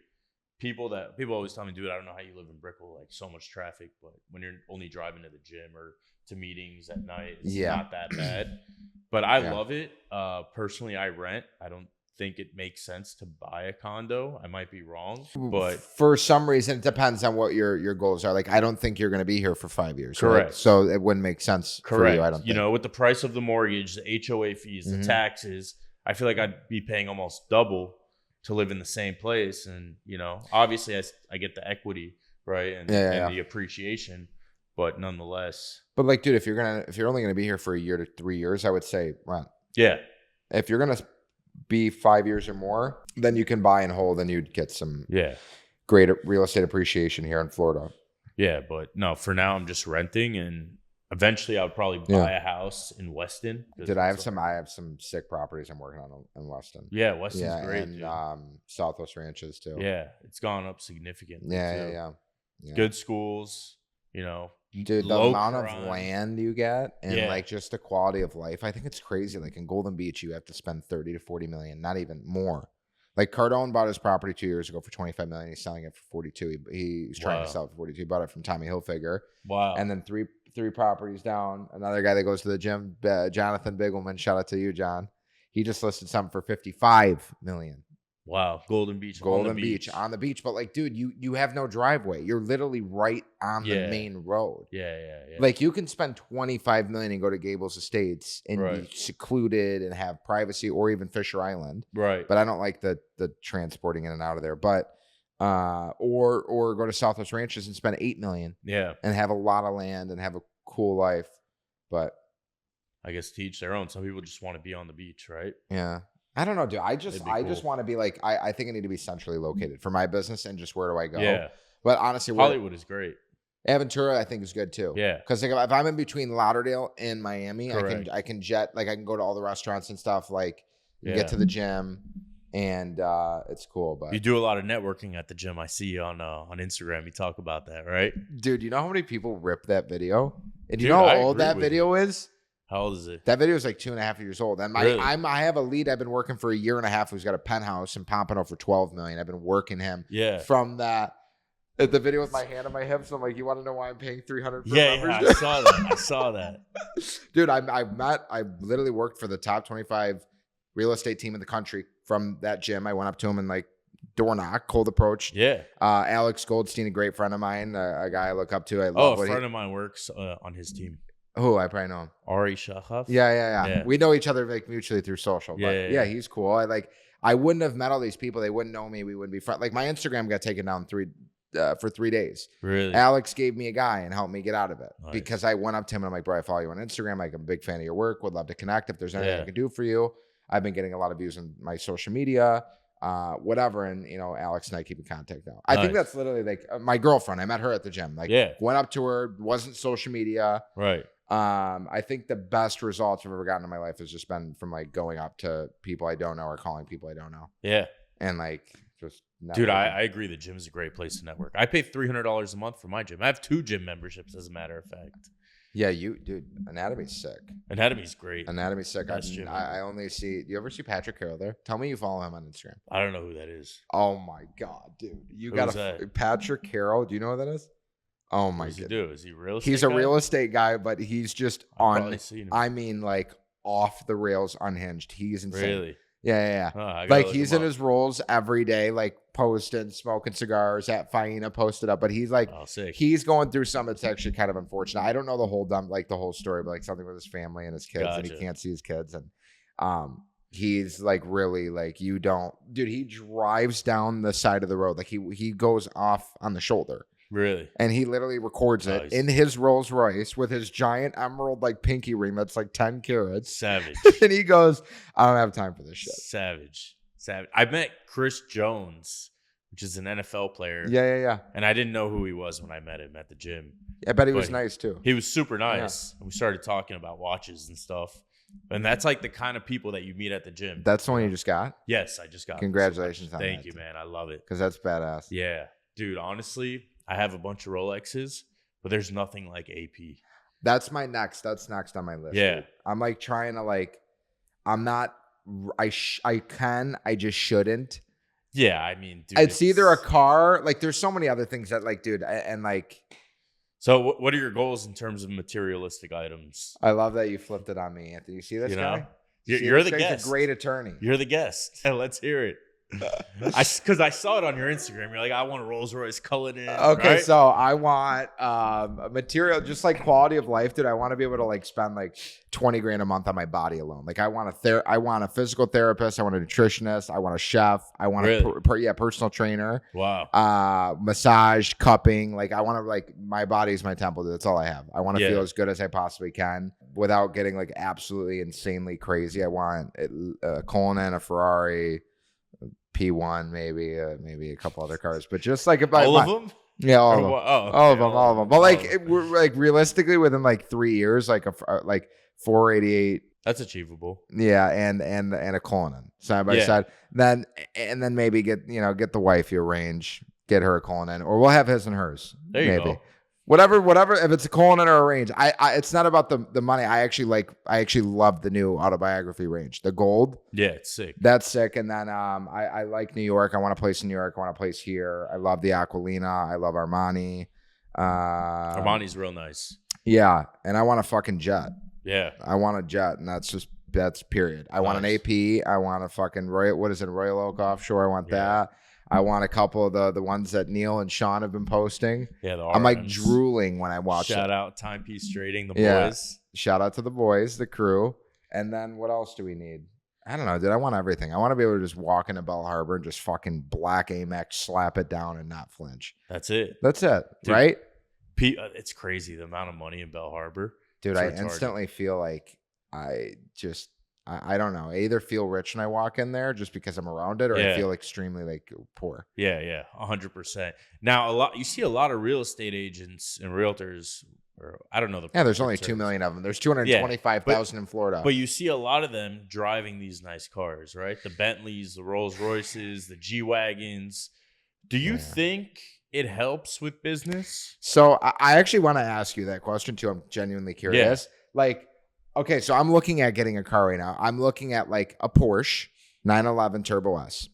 People always tell me, dude, I don't know how you live in Brickell, like so much traffic, but when you're only driving to the gym or to meetings at night, it's not that bad. But I love it. Personally, I rent. I don't think it makes sense to buy a condo. I might be wrong, but for some reason, it depends on what your goals are. Like, I don't think you're going to be here for 5 years. Correct. Right? So it wouldn't make sense for you. I don't think. With the price of the mortgage, the HOA fees, the taxes, I feel like I'd be paying almost double to live in the same place. And, obviously I get the equity, right? And the appreciation, but nonetheless. But like, dude, if you're only going to be here for a year to 3 years, I would say rent. Yeah. If you're going to be 5 years or more, then you can buy and hold and you'd get some great real estate appreciation here in Florida. Yeah. But no, for now I'm just renting, and eventually I would probably buy a house in Weston. Dude, I have some sick properties I'm working on in Weston. Yeah, Weston's great. And Southwest Ranches too. Yeah, it's gone up significantly. Yeah. Good schools, Dude, the amount of land you get and like just the quality of life, I think it's crazy. Like in Golden Beach, you have to spend 30 to 40 million, not even more. Like Cardone bought his property 2 years ago for 25 million. He's selling it for 42. He's trying to sell it for 42. He bought it from Tommy Hilfiger. Wow. And then three properties down, another guy that goes to the gym, Jonathan Bigelman. Shout out to you, John. He just listed something for 55 million. Wow. Golden Beach on the beach. But like, dude, you have no driveway. You're literally right on the main road. Yeah. Like you can spend 25 million and go to Gables Estates and be secluded and have privacy, or even Fisher Island. Right. But I don't like the transporting in and out of there. But or go to Southwest Ranches and spend 8 million. Yeah. And have a lot of land and have a cool life. But I guess to each their own. Some people just want to be on the beach, right? Yeah. I don't know, dude. I just want to be like, I think I need to be centrally located for my business, and just where do I go? Yeah. But honestly, Hollywood is great. Aventura, I think, is good too. Yeah. Because like, if I'm in between Lauderdale and Miami, Correct. I can jet, like I can go to all the restaurants and stuff. Like you get to the gym, and it's cool. But you do a lot of networking at the gym. I see you on Instagram. You talk about that, right? Dude, you know how many people rip that video? And do you know how old that video is? How old is it? That video is like 2.5 years old. And really? I have a lead I've been working for a year and a half who's got a penthouse in Pompano for 12 million. I've been working him from that. The video with my hand on my hips. I'm like, you want to know why I'm paying $300 for I saw that. Dude, I literally worked for the top 25 real estate team in the country from that gym. I went up to him and like door knock, cold approach. Yeah. Alex Goldstein, a great friend of mine, a guy I look up to. I love a friend of mine works on his team. Who? I probably know him. Ari Shahaf. Yeah. We know each other like mutually through social. But yeah, he's cool. I wouldn't have met all these people. They wouldn't know me. We wouldn't be friends. Like my Instagram got taken down for 3 days. Really? Alex gave me a guy and helped me get out of it because I went up to him and I'm like, bro, I follow you on Instagram. Like I'm a big fan of your work. Would love to connect if there's anything I can do for you. I've been getting a lot of views on my social media, whatever. And Alex and I keep in contact now. I think that's literally like my girlfriend. I met her at the gym. Like went up to her, wasn't social media. Right. I think the best results I've ever gotten in my life has just been from like going up to people I don't know or calling people I don't know. Yeah. And like just networking. Dude, I agree. The gym is a great place to network. I pay $300 a month for my gym. I have 2 gym memberships, as a matter of fact. Yeah, dude, Anatomy's sick. Anatomy's great. Anatomy's sick. Best gym I only see. Do you ever see Patrick Carroll there? Tell me you follow him on Instagram. I don't know who that is. Oh my god, dude! You Who's got that? Patrick Carroll. Do you know who that is? Oh my What does he god, do? Is he a real estate he's a guy? real estate guy, but he's just I've on. probably seen him. I mean, like off the rails, unhinged. He's insane. Really? Yeah. Oh, I gotta Like look he's him in up. his roles every day, like posting, smoking cigars at Faina, posted up. But he's like, Oh, sick. he's going through something that's actually kind of unfortunate. I don't know the whole the whole story, but like something with his family and his kids, and he Gotcha. can't see his kids, and he's like really like you don't, dude. He drives down the side of the road, like he goes off on the shoulder. Really? And he literally records it Nice. in his Rolls Royce with his giant emerald like pinky ring that's like 10 carats. Savage. And he goes, I don't have time for this shit. Savage. I met Chris Jones, which is an NFL player. Yeah. And I didn't know who he was when I met him at the gym. I bet he was But nice too. He was super nice. And we started talking about watches and stuff. And that's like the kind of people that you meet at the gym. That's the one you just got? Yes, I just got. Congratulations on that. Thank you, man. I love it. Because that's badass. Yeah. Dude, honestly, I have a bunch of Rolexes, but there's nothing like AP. That's next on my list. Yeah. Dude. I'm like trying to like, I'm not, I just shouldn't. Yeah, I mean, dude. It's either a car, like there's so many other things that like, dude, and like. So what are your goals in terms of materialistic items? I love that you flipped it on me, Anthony. You see this guy? You're the This guy's guest. a great attorney. You're the guest. Let's hear it. Because I saw it on your Instagram. You're like, I want a Rolls Royce Cullinan. Okay, right? so I want a material, just like quality of life, dude. I want to be able to like spend like 20 grand a month on my body alone. Like I want a physical therapist. I want a nutritionist. I want a chef. I want Really? a personal trainer. Wow. Massage, cupping. Like I want to like my body's my temple. Dude. That's all I have. I want to Yeah. feel as good as I possibly can without getting like absolutely insanely crazy. I want a Cullinan, a Ferrari. P1, maybe a couple other cars, but just like about All of them? yeah, all of them, all of them. But like we're like realistically within like 3 years, like like 488, That's achievable. yeah, and a Cullinan side by side. Then maybe get the wifey a range, get her a Cullinan, or we'll have his and hers. There you go. Whatever. If it's a Cullinan or a range, it's not about the money. I actually love the new autobiography range, the gold. Yeah, it's sick. That's sick. And then I like New York. I want a place in New York. I want a place here. I love the Aquilina. I love Armani. Armani's real nice. Yeah, and I want a fucking jet. Yeah. I want a jet, and that's period. I want an AP. I want a fucking Royal Oak Offshore. I want that. I want a couple of the ones that Neil and Sean have been posting. Yeah, I'm like drooling when I watch Shout it. out Timepiece Trading, the Yeah. boys. Shout out to the boys, the crew. And then what else do we need? I don't know, dude. I want everything. I want to be able to just walk into Bell Harbor and just fucking black Amex, slap it down and not flinch. That's it. That's it, Dude, right? It's crazy the amount of money in Bell Harbor. Dude, It's I retarded. instantly feel like I don't know. I either feel rich when I walk in there just because I'm around it, or I feel extremely like poor. Yeah, 100%. Now, you see a lot of real estate agents and realtors, or I don't know the. Yeah, there's only terms. 2 million of them. There's 225,000 in Florida. But you see a lot of them driving these nice cars, right? The Bentleys, the Rolls Royces, the G Wagons. Do you think it helps with business? So I actually want to ask you that question too. I'm genuinely curious. Like, okay, so I'm looking at getting a car right now. I'm looking at like a Porsche 911 Turbo S.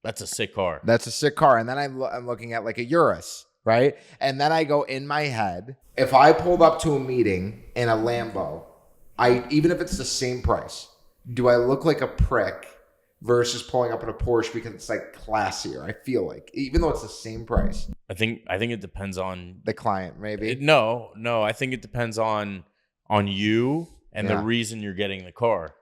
That's a sick car. That's a sick car. And then I'm looking at like a Urus, right? And then I go in my head, if I pulled up to a meeting in a Lambo, even if it's the same price, do I look like a prick versus pulling up in a Porsche because it's like classier? I feel like, even though it's the same price. I think it depends on the client, maybe. No. I think it depends on you and the reason you're getting the car.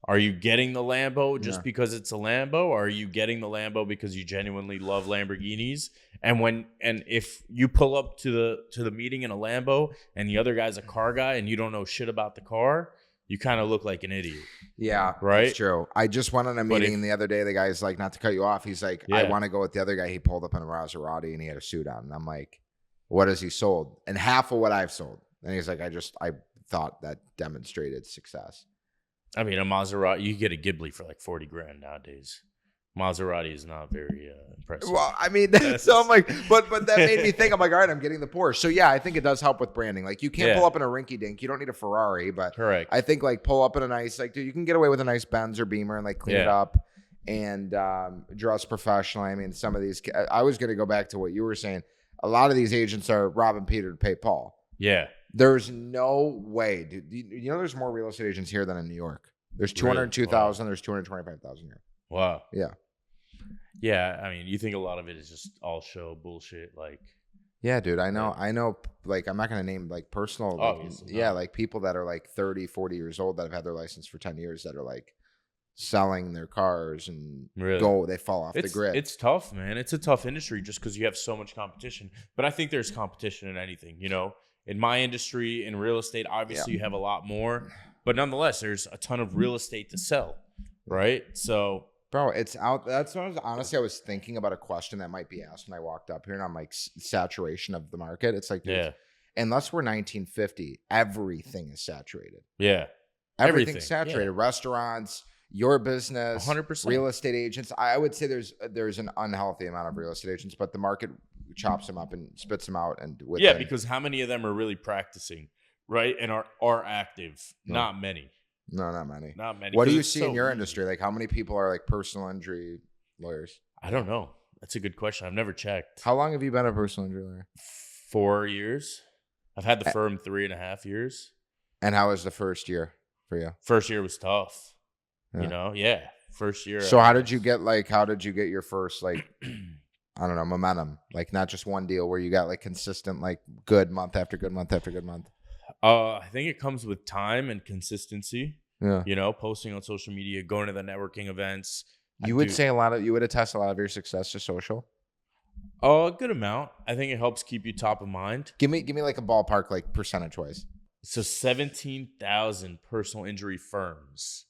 Are you getting the Lambo just because it's a Lambo? Or are you getting the Lambo because you genuinely love Lamborghinis? And if you pull up to the meeting in a Lambo and the other guy's a car guy and you don't know shit about the car, you kind of look like an idiot. Yeah, right. That's true. I just went on a meeting the other day. The guy's like, not to cut you off. He's like, I want to go with the other guy. He pulled up in a Maserati and he had a suit on. And I'm like, what has he sold? And half of what I've sold. And he's like, I thought that demonstrated success. I mean, a Maserati, you get a Ghibli for like 40 grand nowadays. Maserati is not very impressive. Well, I mean, so I'm like, but that made me think. I'm like, all right, I'm getting the Porsche. So yeah, I think it does help with branding. Like, you can't pull up in a rinky dink. You don't need a Ferrari, but correct. I think like pull up in a nice, like, dude, you can get away with a nice Benz or Beamer and like clean it up and dress professionally. I mean, some of these, I was going to go back to what you were saying. A lot of these agents are robbing Peter to pay Paul. Yeah. There's no way, dude. You know, there's more real estate agents here than in New York. There's 202,000. Wow. There's 225,000 here. Wow. Yeah. Yeah. I mean, you think a lot of it is just all show bullshit. Like, yeah, dude. I know. Like, I'm not going to name like personal. Like, like people that are like 30, 40 years old that have had their license for 10 years that are like selling their cars and they fall off the grid. It's tough, man. It's a tough industry just because you have so much competition. But I think there's competition in anything, you know. In my industry, in real estate, obviously you have a lot more, but nonetheless, there's a ton of real estate to sell, right? So, bro, it's out. That's what I was thinking about a question that might be asked when I walked up here, and I'm like, saturation of the market. It's like, dude, unless we're 1950, everything is saturated. Yeah, everything's saturated. Yeah. Restaurants, your business, 100%. Real estate agents. I would say there's an unhealthy amount of real estate agents, but the market chops them up and spits them out. And because how many of them are really practicing, right, and are active? No. Not many. No, not many. Not many. What do you see in your industry? Like, how many people are like personal injury lawyers? I don't know. That's a good question. I've never checked. How long have you been a personal injury lawyer? 4 years. I've had the firm 3.5 years. And how was the first year for you? First year was tough. Yeah. You know, first year. So how did you get your first, like, I don't know, momentum? Like, not just one deal where you got like consistent, like, good month after good month after good month. I think it comes with time and consistency. Yeah. You know, posting on social media, going to the networking events. You would attest a lot of your success to social? Oh, a good amount. I think it helps keep you top of mind. Give me like a ballpark, like, percentage wise. So 17,000 personal injury firms.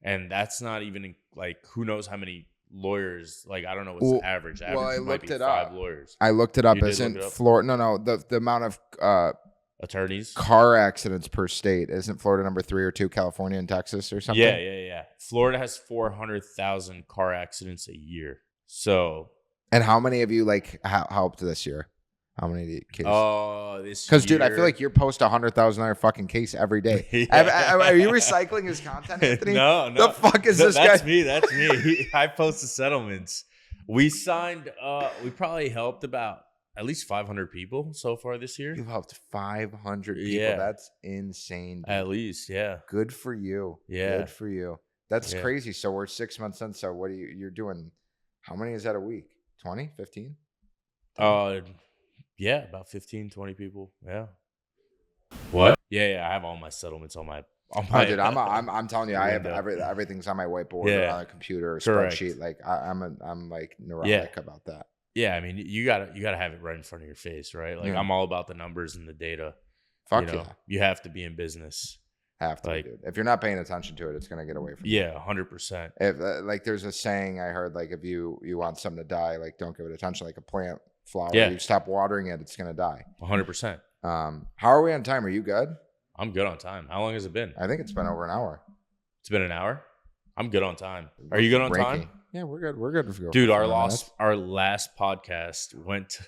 And that's not even like, who knows how many lawyers, like, I don't know what's the average. Average I looked it up. 5 lawyers. I looked it up. Isn't Florida? No. The amount of attorneys, car accidents per state, isn't Florida number 3 or 2? California and Texas or something. Yeah. Florida has 400,000 car accidents a year. So, and how many of you like helped this year? How many cases? Oh, this because, dude, I feel like you post $100,000 fucking case every day. Are you recycling his content, Anthony? No. The fuck is this guy? That's me. I post the settlements. We signed. We probably helped about at least 500 people so far this year. You've helped 500 people. Yeah. That's insane, dude. At least, yeah. Good for you. Yeah. Good for you. That's crazy. So we're 6 months in. So what you're doing? How many is that a week? 20, 15? Yeah, about 15, 20 people. Yeah. What? Yeah. I have all my settlements on my. Oh, dude, I'm telling you, I have everything's on my whiteboard or on a computer or spreadsheet. Like, I'm like neurotic about that. Yeah, I mean, you gotta have it right in front of your face, right? Like, I'm all about the numbers and the data. Fuck you know, you have to be in business. Have to, like, dude. If you're not paying attention to it, it's gonna get away from you. Yeah, 100%. If like, there's a saying I heard, like, if you want something to die, like, don't give it attention. Like a plant flower, you stop watering it, it's gonna die. 100%. How are we on time? Are you good? I'm good on time. How long has it been? I think it's been over an hour. It's been an hour? I'm good on time. Are you good on time? Yeah, we're good. We're good. Dude, our last podcast went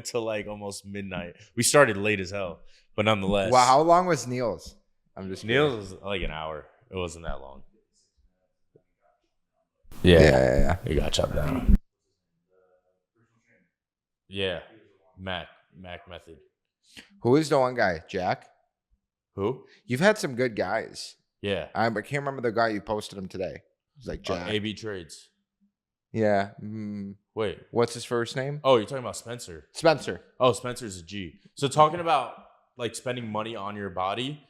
to like almost midnight. We started late as hell, but nonetheless. Wow, how long was Neil's? Neil's was like an hour. It wasn't that long. Yeah. It got chopped down. Yeah. Mac method. Who is the one guy? Jack? Who? You've had some good guys. Yeah. I can't remember the guy you posted him today. It was like Jack. AB Trades. Yeah. Wait. What's his first name? Oh, you're talking about Spencer. Spencer. Oh, Spencer's a G. So talking about like spending money on your body,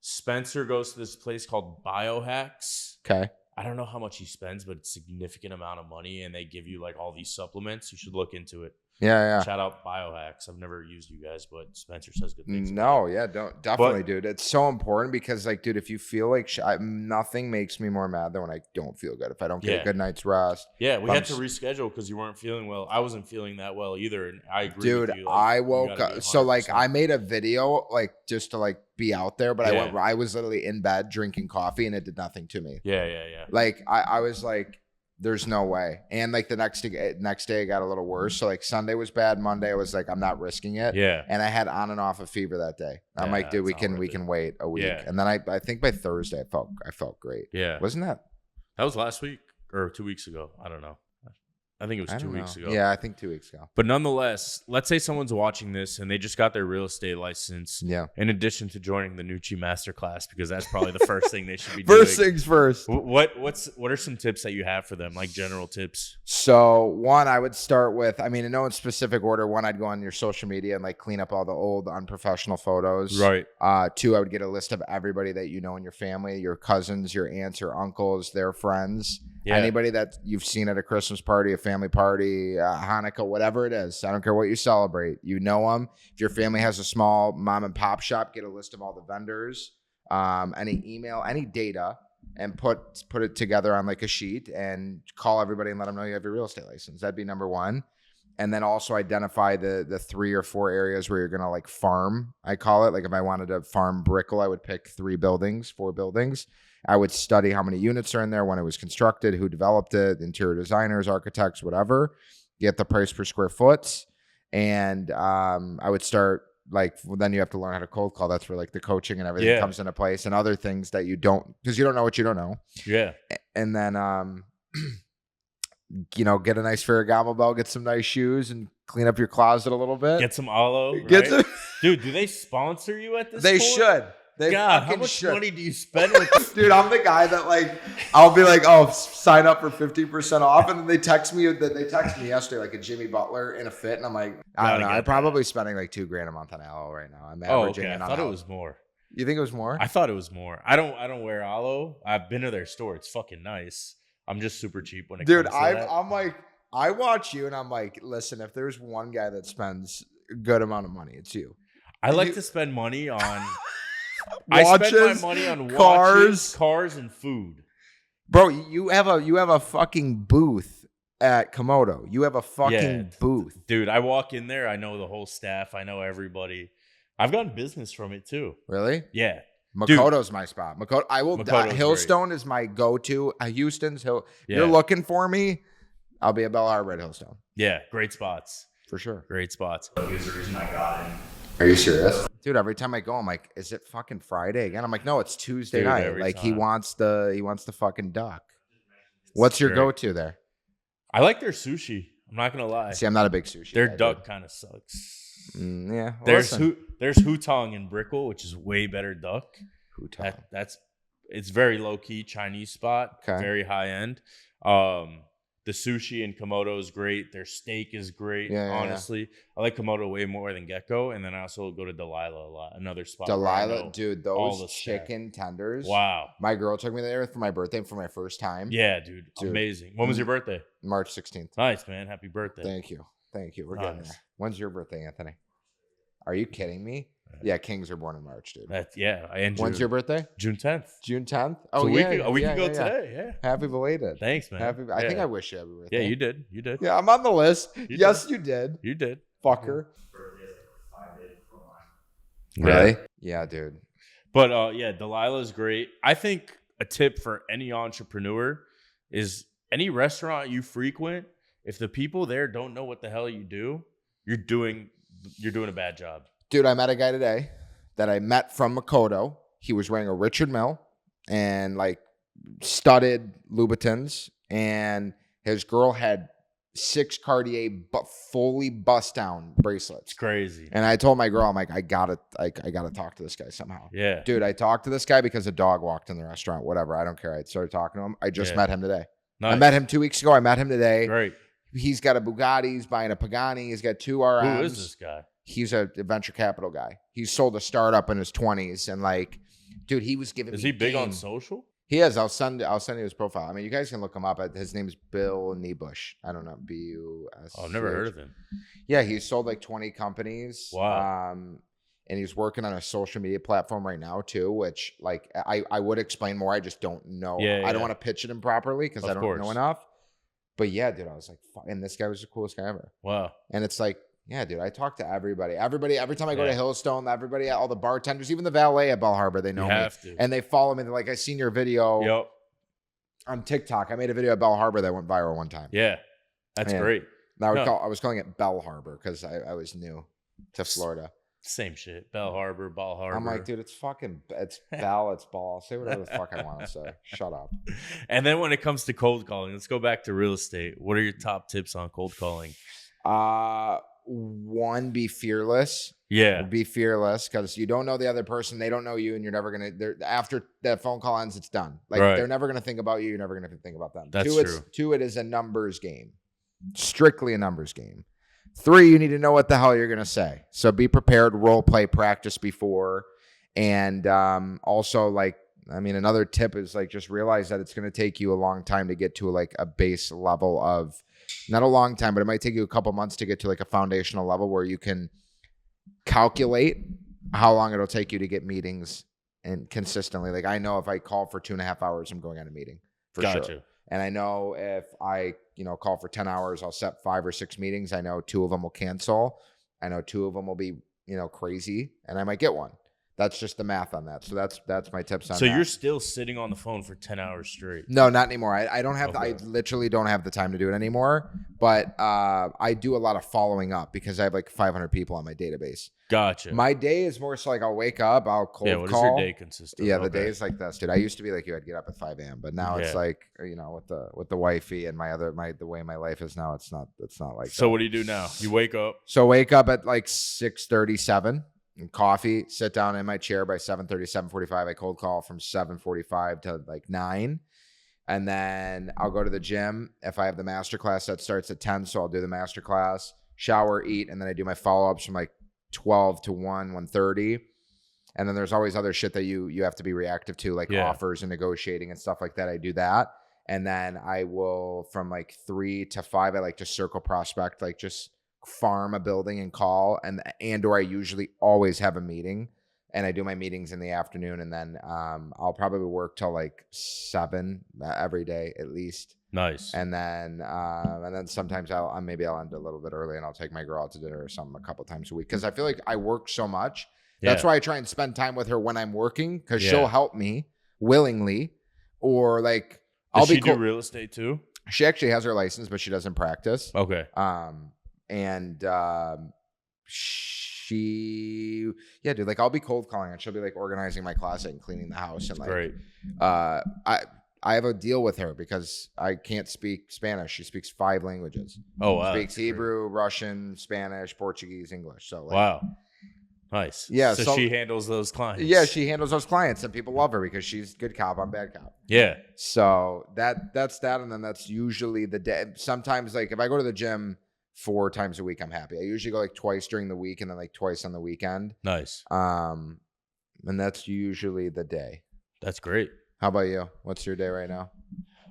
Spencer goes to this place called Biohacks. Okay. I don't know how much he spends, but it's a significant amount of money, and they give you like all these supplements. You should look into it. Yeah. Shout out Biohacks. I've never used you guys, but Spencer says good things. No, yeah, definitely, dude. It's so important because, like, dude, if you feel like nothing makes me more mad than when I don't feel good. If I don't get a good night's rest. Yeah, we had to reschedule because you weren't feeling well. I wasn't feeling that well either, and I agree dude, with you. Like, I woke up. So, like, I made a video, like, just to, like, be out there, but I was literally in bed drinking coffee, and it did nothing to me. Yeah. Like, I was like, There's no way. And like the next day it got a little worse. So like Sunday was bad. Monday I was like, I'm not risking it. Yeah. And I had on and off a fever that day. I'm like, dude, we can wait a week. Yeah. And then I think by Thursday I felt great. Yeah. Wasn't that? That was last week or 2 weeks ago. I don't know. I think it was 2 weeks ago. Yeah, I think 2 weeks ago. But nonetheless, let's say someone's watching this and they just got their real estate license. Yeah. In addition to joining the Nucci masterclass, because that's probably the first thing they should be doing. First things first. What are some tips that you have for them, like general tips? So one, I would start with, I mean, in no specific order. One, I'd go on your social media and like clean up all the old unprofessional photos. Right. Two, I would get a list of everybody that you know in your family, your cousins, your aunts, your uncles, their friends. Yeah. Anybody that you've seen at a Christmas party, a family party, Hanukkah, whatever it is. I don't care what you celebrate. You know them. If your family has a small mom and pop shop, get a list of all the vendors, any email, any data, and put it together on like a sheet and call everybody and let them know you have your real estate license. That'd be number one. And then also identify the 3 or 4 areas where you're going to like farm. I call it, like if I wanted to farm Brickell, I would pick 4 buildings. I would study how many units are in there, when it was constructed, who developed it, interior designers, architects, whatever. Get the price per square foot. And I would start like, well, then you have to learn how to cold call. That's where like the coaching and everything comes into place, and other things that you don't, because you don't know what you don't know. Yeah. And then, get a nice Ferragamo belt, get some nice shoes, and clean up your closet a little bit. Get some aloe. Right? Dude, do they sponsor you at this They point? should. God, how much money do you spend with this? Dude, I'm the guy that like, I'll be like, oh, sign up for 50% off. And then they text me yesterday, like a Jimmy Butler in a fit. And I'm like, I don't know. I'm probably spending like $2,000 a month on aloe right now. I'm averaging I thought it was more. You think it was more? I thought it was more. I don't wear aloe. I've been to their store. It's fucking nice. I'm just super cheap when it comes to that. I'm like, I watch you and I'm like, listen, if there's one guy that spends a good amount of money, it's you. I like to spend money on watches, I spend my money on cars, and food. Bro, you have a fucking booth at Komodo. You have a fucking booth. Dude, I walk in there, I know the whole staff, I know everybody. I've gotten business from it too. Really? Yeah. Makoto's my spot. Hillstone great. is my go-to. Houston's Hill. Yeah. You're looking for me, I'll be at Bell Harbor at Hillstone. Yeah, great spots. For sure. Great spots. Here's the reason I got in. Are you serious? Dude, every time I go, I'm like, is it fucking Friday again? I'm like, no, it's Tuesday night. Like he wants the fucking duck. What's your go-to there? I like their sushi. I'm not gonna lie. See, I'm not a big sushi. Their duck kind of sucks. Yeah. There's Hutong in Brickell, which is way better duck. Hutong. It's very low key Chinese spot. Okay. Very high end. The sushi in Komodo is great. Their steak is great. Honestly, yeah. I like Komodo way more than Gecko, and then I also go to Delilah a lot. Another spot. Delilah, dude, those chicken tenders. Wow. My girl took me there for my birthday for my first time. Yeah, dude, amazing. When was your birthday? March 16th. Nice, man. Happy birthday. Thank you. We're getting there. When's your birthday, Anthony? Are you kidding me? Yeah, kings are born in March, dude. When's your birthday? June 10th. June 10th? Oh, yeah. A week ago today, yeah. Happy belated. Thanks, man. I think I wish you happy birthday. Yeah, you did. Yeah, I'm on the list. You did. You did. Fucker. Really? Yeah, dude. But, Delilah's great. I think a tip for any entrepreneur is any restaurant you frequent, if the people there don't know what the hell you do, you're doing a bad job. Dude, I met a guy today that I met from Makoto. He was wearing a Richard Mille and like studded Louboutins, and his girl had 6 Cartier fully bust down bracelets. It's crazy. And I told my girl, I'm like, I gotta talk to this guy somehow. Yeah. Dude, I talked to this guy because a dog walked in the restaurant. Whatever. I don't care. I started talking to him. I just met him today. Nice. I met him 2 weeks ago. I met him today. Great. He's got a Bugatti. He's buying a Pagani. He's got 2 RMs. Who is this guy? He's a venture capital guy. He sold a startup in his 20s, and like, dude, he was giving. Is he big on social? He is. I'll send you his profile. I mean, you guys can look him up. His name is Bill Niebusch. I don't know, BUS. Oh, I've never heard of him. Yeah, he's sold like 20 companies. Wow. And he's working on a social media platform right now too, which like I would explain more. I just don't know. I don't want to pitch it in properly because I don't know enough. But yeah, dude, I was like, fuck, and this guy was the coolest guy ever. Wow. And it's like, yeah, dude, I talk to everybody. Every time I go to Hillstone, everybody, all the bartenders, even the valet at Bell Harbor, they know me. And they follow me. They're like, I seen your video. Yep. on TikTok. I made a video at Bell Harbor that went viral one time. Yeah, that's And great. I was calling it Bell Harbor because I was new to Florida. Same shit. Bell Harbor, Ball Harbor. I'm like, dude, it's Bell, it's Ball. Say whatever the fuck I want to say. Shut up. And then when it comes to cold calling, let's go back to real estate. What are your top tips on cold calling? One, be fearless. Yeah. Be fearless because you don't know the other person. They don't know you, and you're never going to, after that phone call ends, it's done. Like they're never going to think about you. You're never going to think about them. That's true. Two, it is a numbers game. Strictly a numbers game. 3, you need to know what the hell you're going to say. So be prepared, role play, practice before. And also, like, I mean, another tip is like just realize that it's going to take you a long time to get to like a base level of, not a long time, but it might take you a couple months to get to like a foundational level where you can calculate how long it'll take you to get meetings and consistently. Like I know if I call for 2.5 hours, I'm going on a meeting for sure. And I know if I, call for 10 hours, I'll set 5 or 6 meetings. I know 2 of them will cancel. I know 2 of them will be, crazy, and I might get one. That's just the math on that. So that's my tips on that. So you're still sitting on the phone for 10 hours straight? No, not anymore. I don't have I literally don't have the time to do it anymore. But I do a lot of following up because I have like 500 people on my database. Gotcha. My day is more so like I'll wake up, I'll cold call. What does your day consist of? Yeah, the day is like this, dude. I used to be like you, I'd get up at 5 a.m. But now it's like, with the wifey and the way my life is now, it's not like So what do you do now? You wake up? So wake up at like 6:37. And coffee, sit down in my chair by 7:30, 7:45. I cold call from 7:45 to like 9. And then I'll go to the gym. If I have the master class that starts at 10, so I'll do the master class, shower, eat, and then I do my follow-ups from like 12 to 1:30. And then there's always other shit that you have to be reactive to, like offers and negotiating and stuff like that. I do that. And then I will, from like 3 to 5, I like to circle prospect, like just farm a building and call, or I usually always have a meeting, and I do my meetings in the afternoon, and then I'll probably work till like 7 every day at least. Nice. And then sometimes I'll end a little bit early, and I'll take my girl out to dinner or something a couple times a week because I feel like I work so much. That's why I try and spend time with her when I'm working because she'll help me willingly, or like Does she do real estate too? She actually has her license, but she doesn't practice. Okay. And she, dude, like I'll be cold calling and she'll be like organizing my closet and cleaning the house. And like, great. I have a deal with her because I can't speak Spanish. She speaks 5 languages. Oh, wow. She speaks Hebrew, Russian, Spanish, Portuguese, English. So like, wow. Nice. Yeah. So she handles those clients. Yeah, she handles those clients, and people love her because she's good cop, I'm bad cop. Yeah. So that's that. And then that's usually the day. Sometimes like if I go to the gym 4 times a week, I'm happy. I usually go like twice during the week and then like twice on the weekend. Nice. And that's usually the day. That's great. How about you? What's your day right now?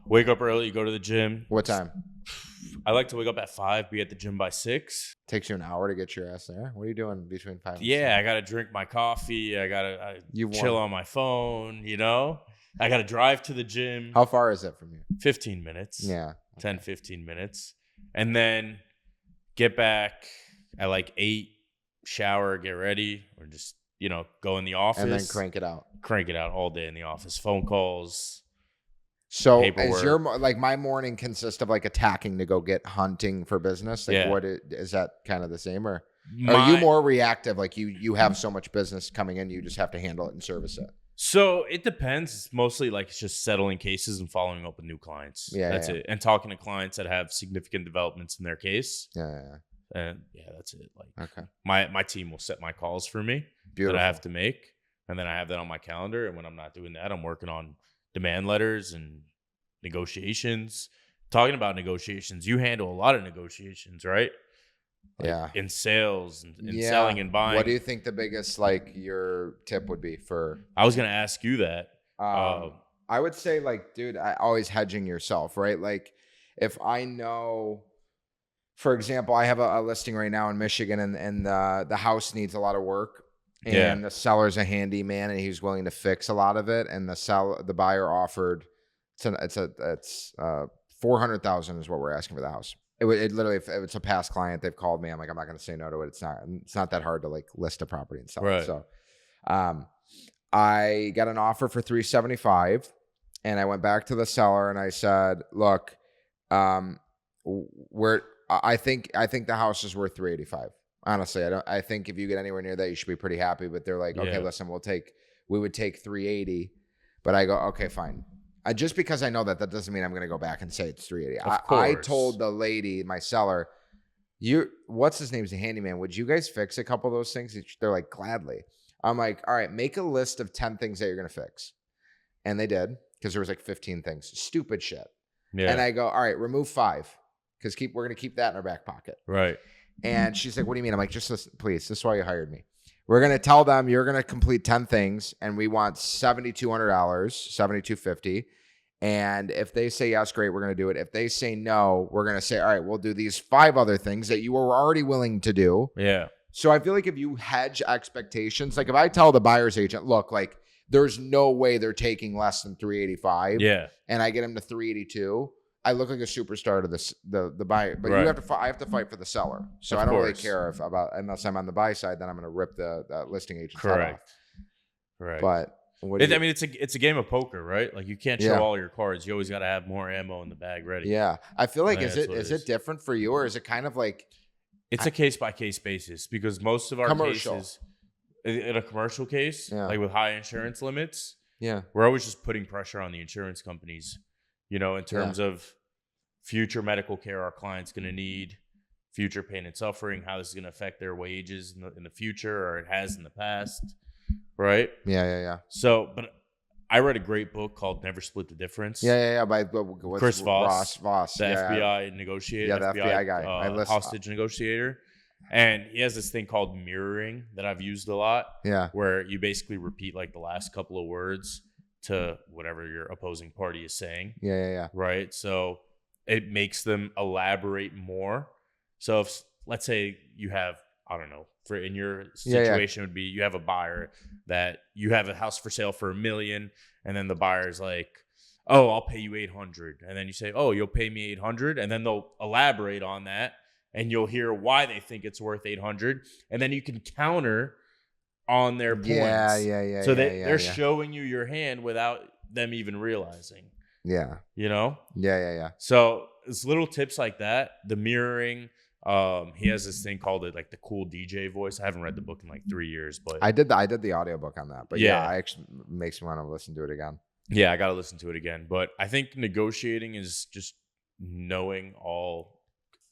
Wake up early, go to the gym. What time? I like to wake up at 5, be at the gym by 6. Takes you an hour to get your ass there. What are you doing between 5 and 6? I got to drink my coffee. I got to chill on my phone, I got to drive to the gym. How far is it from you? 15 minutes. Yeah. Okay. 10, 15 minutes. And then get back at like 8, shower, get ready, or just, go in the office. And then crank it out. Crank it out all day in the office. Phone calls. So paperwork. Is your, like my morning consists of like attacking to go get hunting for business? Like is that kind of the same, or are you more reactive? Like you have so much business coming in, you just have to handle it and service it. So it depends. It's mostly like it's just settling cases and following up with new clients. That's it. And talking to clients that have significant developments in their case. And that's it. Like okay. My team will set my calls for me. Beautiful. That I have to make. And then I have that on my calendar. And when I'm not doing that, I'm working on demand letters and negotiations. Talking about negotiations, you handle a lot of negotiations, right? Like in sales and in selling and buying. What do you think the biggest, like, your tip would be for? I was going to ask you that. I would say, like, dude, always hedging yourself, right? Like, if I know, for example, I have a listing right now in Michigan, and the house needs a lot of work. And the seller's a handyman, and he's willing to fix a lot of it. And the buyer offered it's $400,000 is what we're asking for the house. It literally, if it's a past client, they've called me. I'm like, I'm not going to say no to it. It's not that hard to like list a property and sell it. So, I got an offer for $375, And I went back to the seller and I said, look, I think the house is worth 385. Honestly, I think if you get anywhere near that, you should be pretty happy. But they're like, okay, listen, we would take 380. But I go, okay, fine. Just because I know that doesn't mean I'm going to go back and say it's 380. I told the lady, my seller, what's his name's the handyman. Would you guys fix a couple of those things? They're like, gladly. I'm like, all right, make a list of 10 things that you're going to fix. And they did, because there was like 15 things. Stupid shit. Yeah. And I go, all right, remove 5, because we're going to keep that in our back pocket. Right. And she's like, what do you mean? I'm like, just listen, please. This is why you hired me. We're going to tell them you're going to complete 10 things, and we want $7,200, $7,250. And if they say yes, great, we're going to do it. If they say no, we're going to say, all right, we'll do these 5 other things that you were already willing to do. Yeah. So I feel like if you hedge expectations, like if I tell the buyer's agent, look, like there's no way they're taking less than 385. Yeah. And I get them to 382. I look like a superstar to the buyer, but right. I have to fight for the seller. So I don't really care unless I'm on the buy side, then I'm going to rip the listing agent. Correct. Off. Right. But I mean, it's a game of poker, right? Like you can't show all your cards. You always got to have more ammo in the bag ready. Yeah. I feel like, is it different for you, or is it kind of like, it's a case by case basis, because most of our cases in a commercial case, like with high insurance limits, we're always just putting pressure on the insurance companies, in terms of future medical care our client's going to need, future pain and suffering, how this is going to affect their wages in the future, or it has in the past, right? Yeah. So, but I read a great book called Never Split the Difference. Yeah. By Chris Voss, the FBI negotiator. Yeah, the FBI guy. Hostage negotiator. And he has this thing called mirroring that I've used a lot. Yeah. Where you basically repeat like the last couple of words to whatever your opposing party is saying. Yeah. Right. So it makes them elaborate more. So if, let's say you have, I don't know, in your situation would be you have a buyer that you have a house for sale for $1 million, and then the buyer's like, oh, I'll pay you 800. And then you say, oh, you'll pay me 800. And then they'll elaborate on that, and you'll hear why they think it's worth 800. And then you can counter on their points. Yeah. So they're showing you your hand without them even realizing. Yeah. Yeah. So it's little tips like that. The mirroring. He has this thing called it like the cool DJ voice. I haven't read the book in like 3 years, but I did the audiobook on that. But I actually makes me want to listen to it again. Yeah, I got to listen to it again. But I think negotiating is just knowing all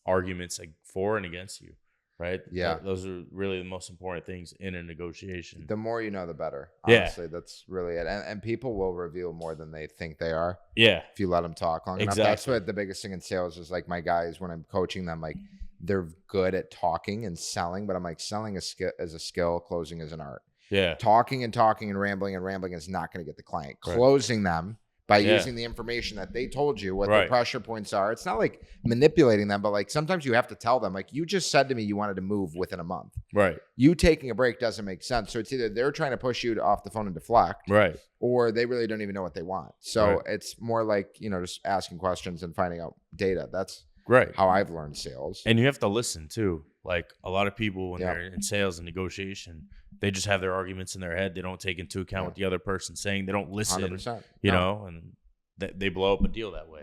arguments like for and against you, right? Yeah. Those are really the most important things in a negotiation. The more you know, the better. Honestly, that's really it. And people will reveal more than they think they are. Yeah. If you let them talk long enough. That's what the biggest thing in sales is. Like my guys, when I'm coaching them, like they're good at talking and selling, but I'm like, selling is a skill, closing is an art. Yeah. Talking and rambling is not going to get the client. Right. Closing them by using the information that they told you, what the pressure points are. It's not like manipulating them, but like sometimes you have to tell them, like, you just said to me you wanted to move within a month. Right. You taking a break doesn't make sense. So it's either they're trying to push you off the phone and deflect, right, or they really don't even know what they want. So it's more like, just asking questions and finding out data. That's how I've learned sales. And you have to listen too. Like a lot of people when they're in sales and negotiation, they just have their arguments in their head. They don't take into account what the other person's saying. They don't listen, 100%. You know, and they blow up a deal that way.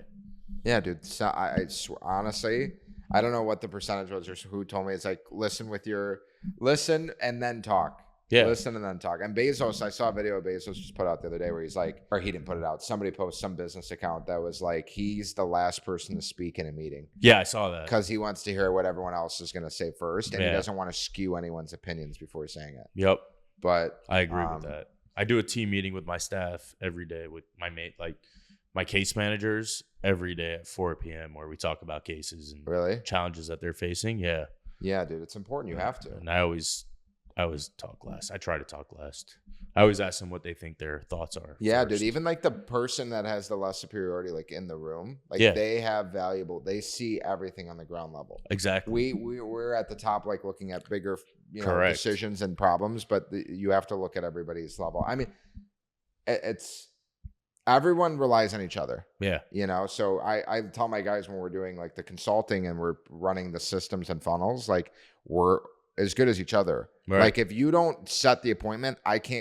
Yeah, dude. So I honestly, I don't know what the percentage was or who told me. It's like, listen and then talk. Yeah. Listen and then talk. And Bezos, I saw a video of Bezos just put out the other day where he's like, or he didn't put it out. Somebody posted some business account that was like, he's the last person to speak in a meeting. Yeah, I saw that. Because he wants to hear what everyone else is going to say first. And he doesn't want to skew anyone's opinions before saying it. Yep. But I agree with that. I do a team meeting with my staff every day with my my case managers every day at 4 p.m. where we talk about cases and challenges that they're facing. Yeah. Yeah, dude. It's important. You have to. And I always talk last. I try to talk last. I always ask them what they think their thoughts are. Yeah, first. Dude. Even like the person that has the less superiority, like in the room, like they have they see everything on the ground level. Exactly. We're at the top, like looking at bigger, decisions and problems, but you have to look at everybody's level. I mean, everyone relies on each other. Yeah. So I tell my guys when we're doing like the consulting and we're running the systems and funnels, like as good as each other. Right. Like if you don't set the appointment,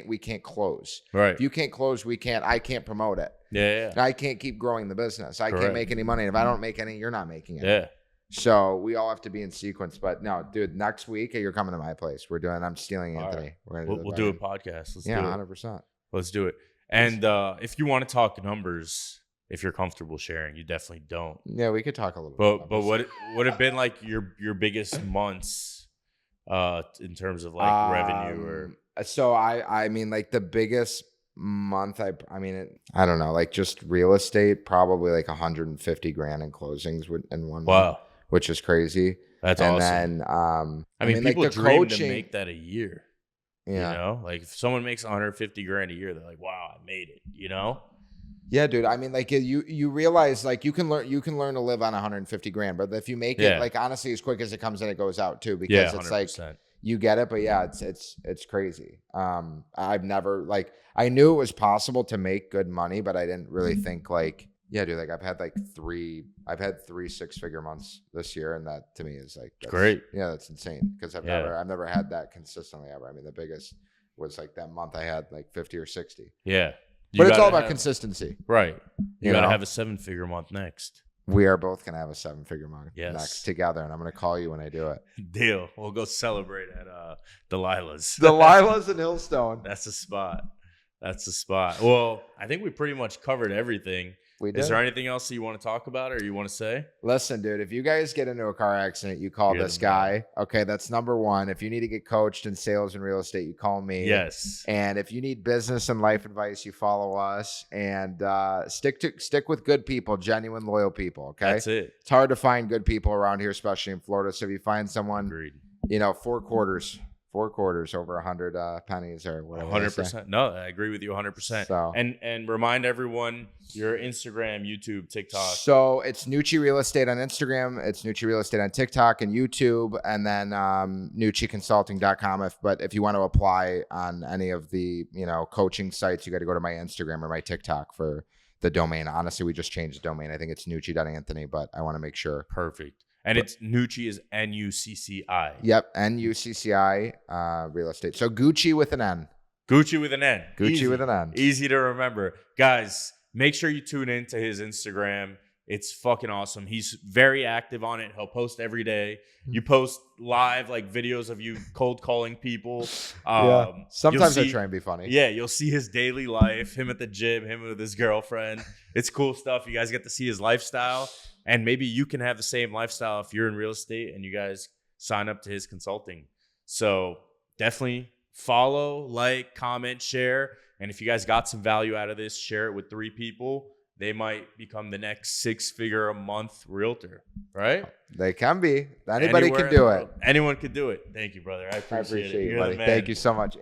we can't close. Right. If you can't close, I can't promote it. Yeah. And I can't keep growing the business. I can't make any money. And if I don't make any, you're not making any. Yeah. So we all have to be in sequence. But no, dude, next week you're coming to my place. I'm stealing Anthony. Right. We'll do a podcast. Let's do it. 100%. Let's do it. And if you want to talk numbers, if you're comfortable sharing, you definitely don't. Yeah, we could talk a little bit. But what would have been like your biggest months in terms of like revenue or? So I mean, like the biggest month, I don't know, like just real estate, probably like 150 grand in closings in one month, which is crazy. That's and awesome. Then I mean people like the dream coaching, to make that a year. Yeah. You know, like if someone makes 150 grand a year, they're like, wow, I made it, you know? Yeah, dude. I mean, like you realize like you can learn to live on 150 grand, but if you make it like honestly as quick as it comes in, it goes out too, because it's 100%. Like you get it, but yeah, it's crazy. I've never like I knew it was possible to make good money, but I didn't really think like, yeah, dude, like I've had 3 6-figure months this year, and that to me is like great. Yeah, that's insane because I've never had that consistently ever. I mean, the biggest was like that month I had like 50 or 60. Yeah. But it's all about consistency. Right. You got to have a 7-figure month next. We are both going to have a 7-figure month next together, and I'm going to call you when I do it. Deal. We'll go celebrate at Delilah's. Delilah's in Hillstone. That's the spot. Well, I think we pretty much covered everything. We did. Is there anything else that you want to talk about or you want to say? Listen, dude, if you guys get into a car accident, you call this guy. Okay, that's number one. If you need to get coached in sales and real estate, you call me. Yes. And if you need business and life advice, you follow us. And stick with good people, genuine, loyal people. Okay, that's it. It's hard to find good people around here, especially in Florida. So if you find someone, agreed. 4 quarters over 100 pennies or whatever. 100%. No, I agree with you 100%. So, and remind everyone your Instagram, YouTube, TikTok. So it's Nucci Real Estate on Instagram. It's Nucci Real Estate on TikTok and YouTube, and then NucciConsulting.com. But if you want to apply on any of the coaching sites, you got to go to my Instagram or my TikTok for the domain. Honestly, we just changed the domain. I think it's Nucci.Anthony, but I want to make sure. Perfect. And it's Nucci is Nucci. Yep, Nucci Real Estate. So Gucci with an N. Gucci with an N. Gucci with an N. Easy to remember. Guys, make sure you tune in to his Instagram. It's fucking awesome. He's very active on it. He'll post every day. You post live like videos of you cold calling people. Sometimes I try and be funny. Yeah, you'll see his daily life, him at the gym, him with his girlfriend. It's cool stuff. You guys get to see his lifestyle. And maybe you can have the same lifestyle if you're in real estate and you guys sign up to his consulting. So definitely follow, like, comment, share. And if you guys got some value out of this, share it with 3 people. They might become the next 6-figure a month realtor, right? They can be. Anybody can do it. Anyone can do it. Thank you, brother. I appreciate it. You, buddy. Thank you so much.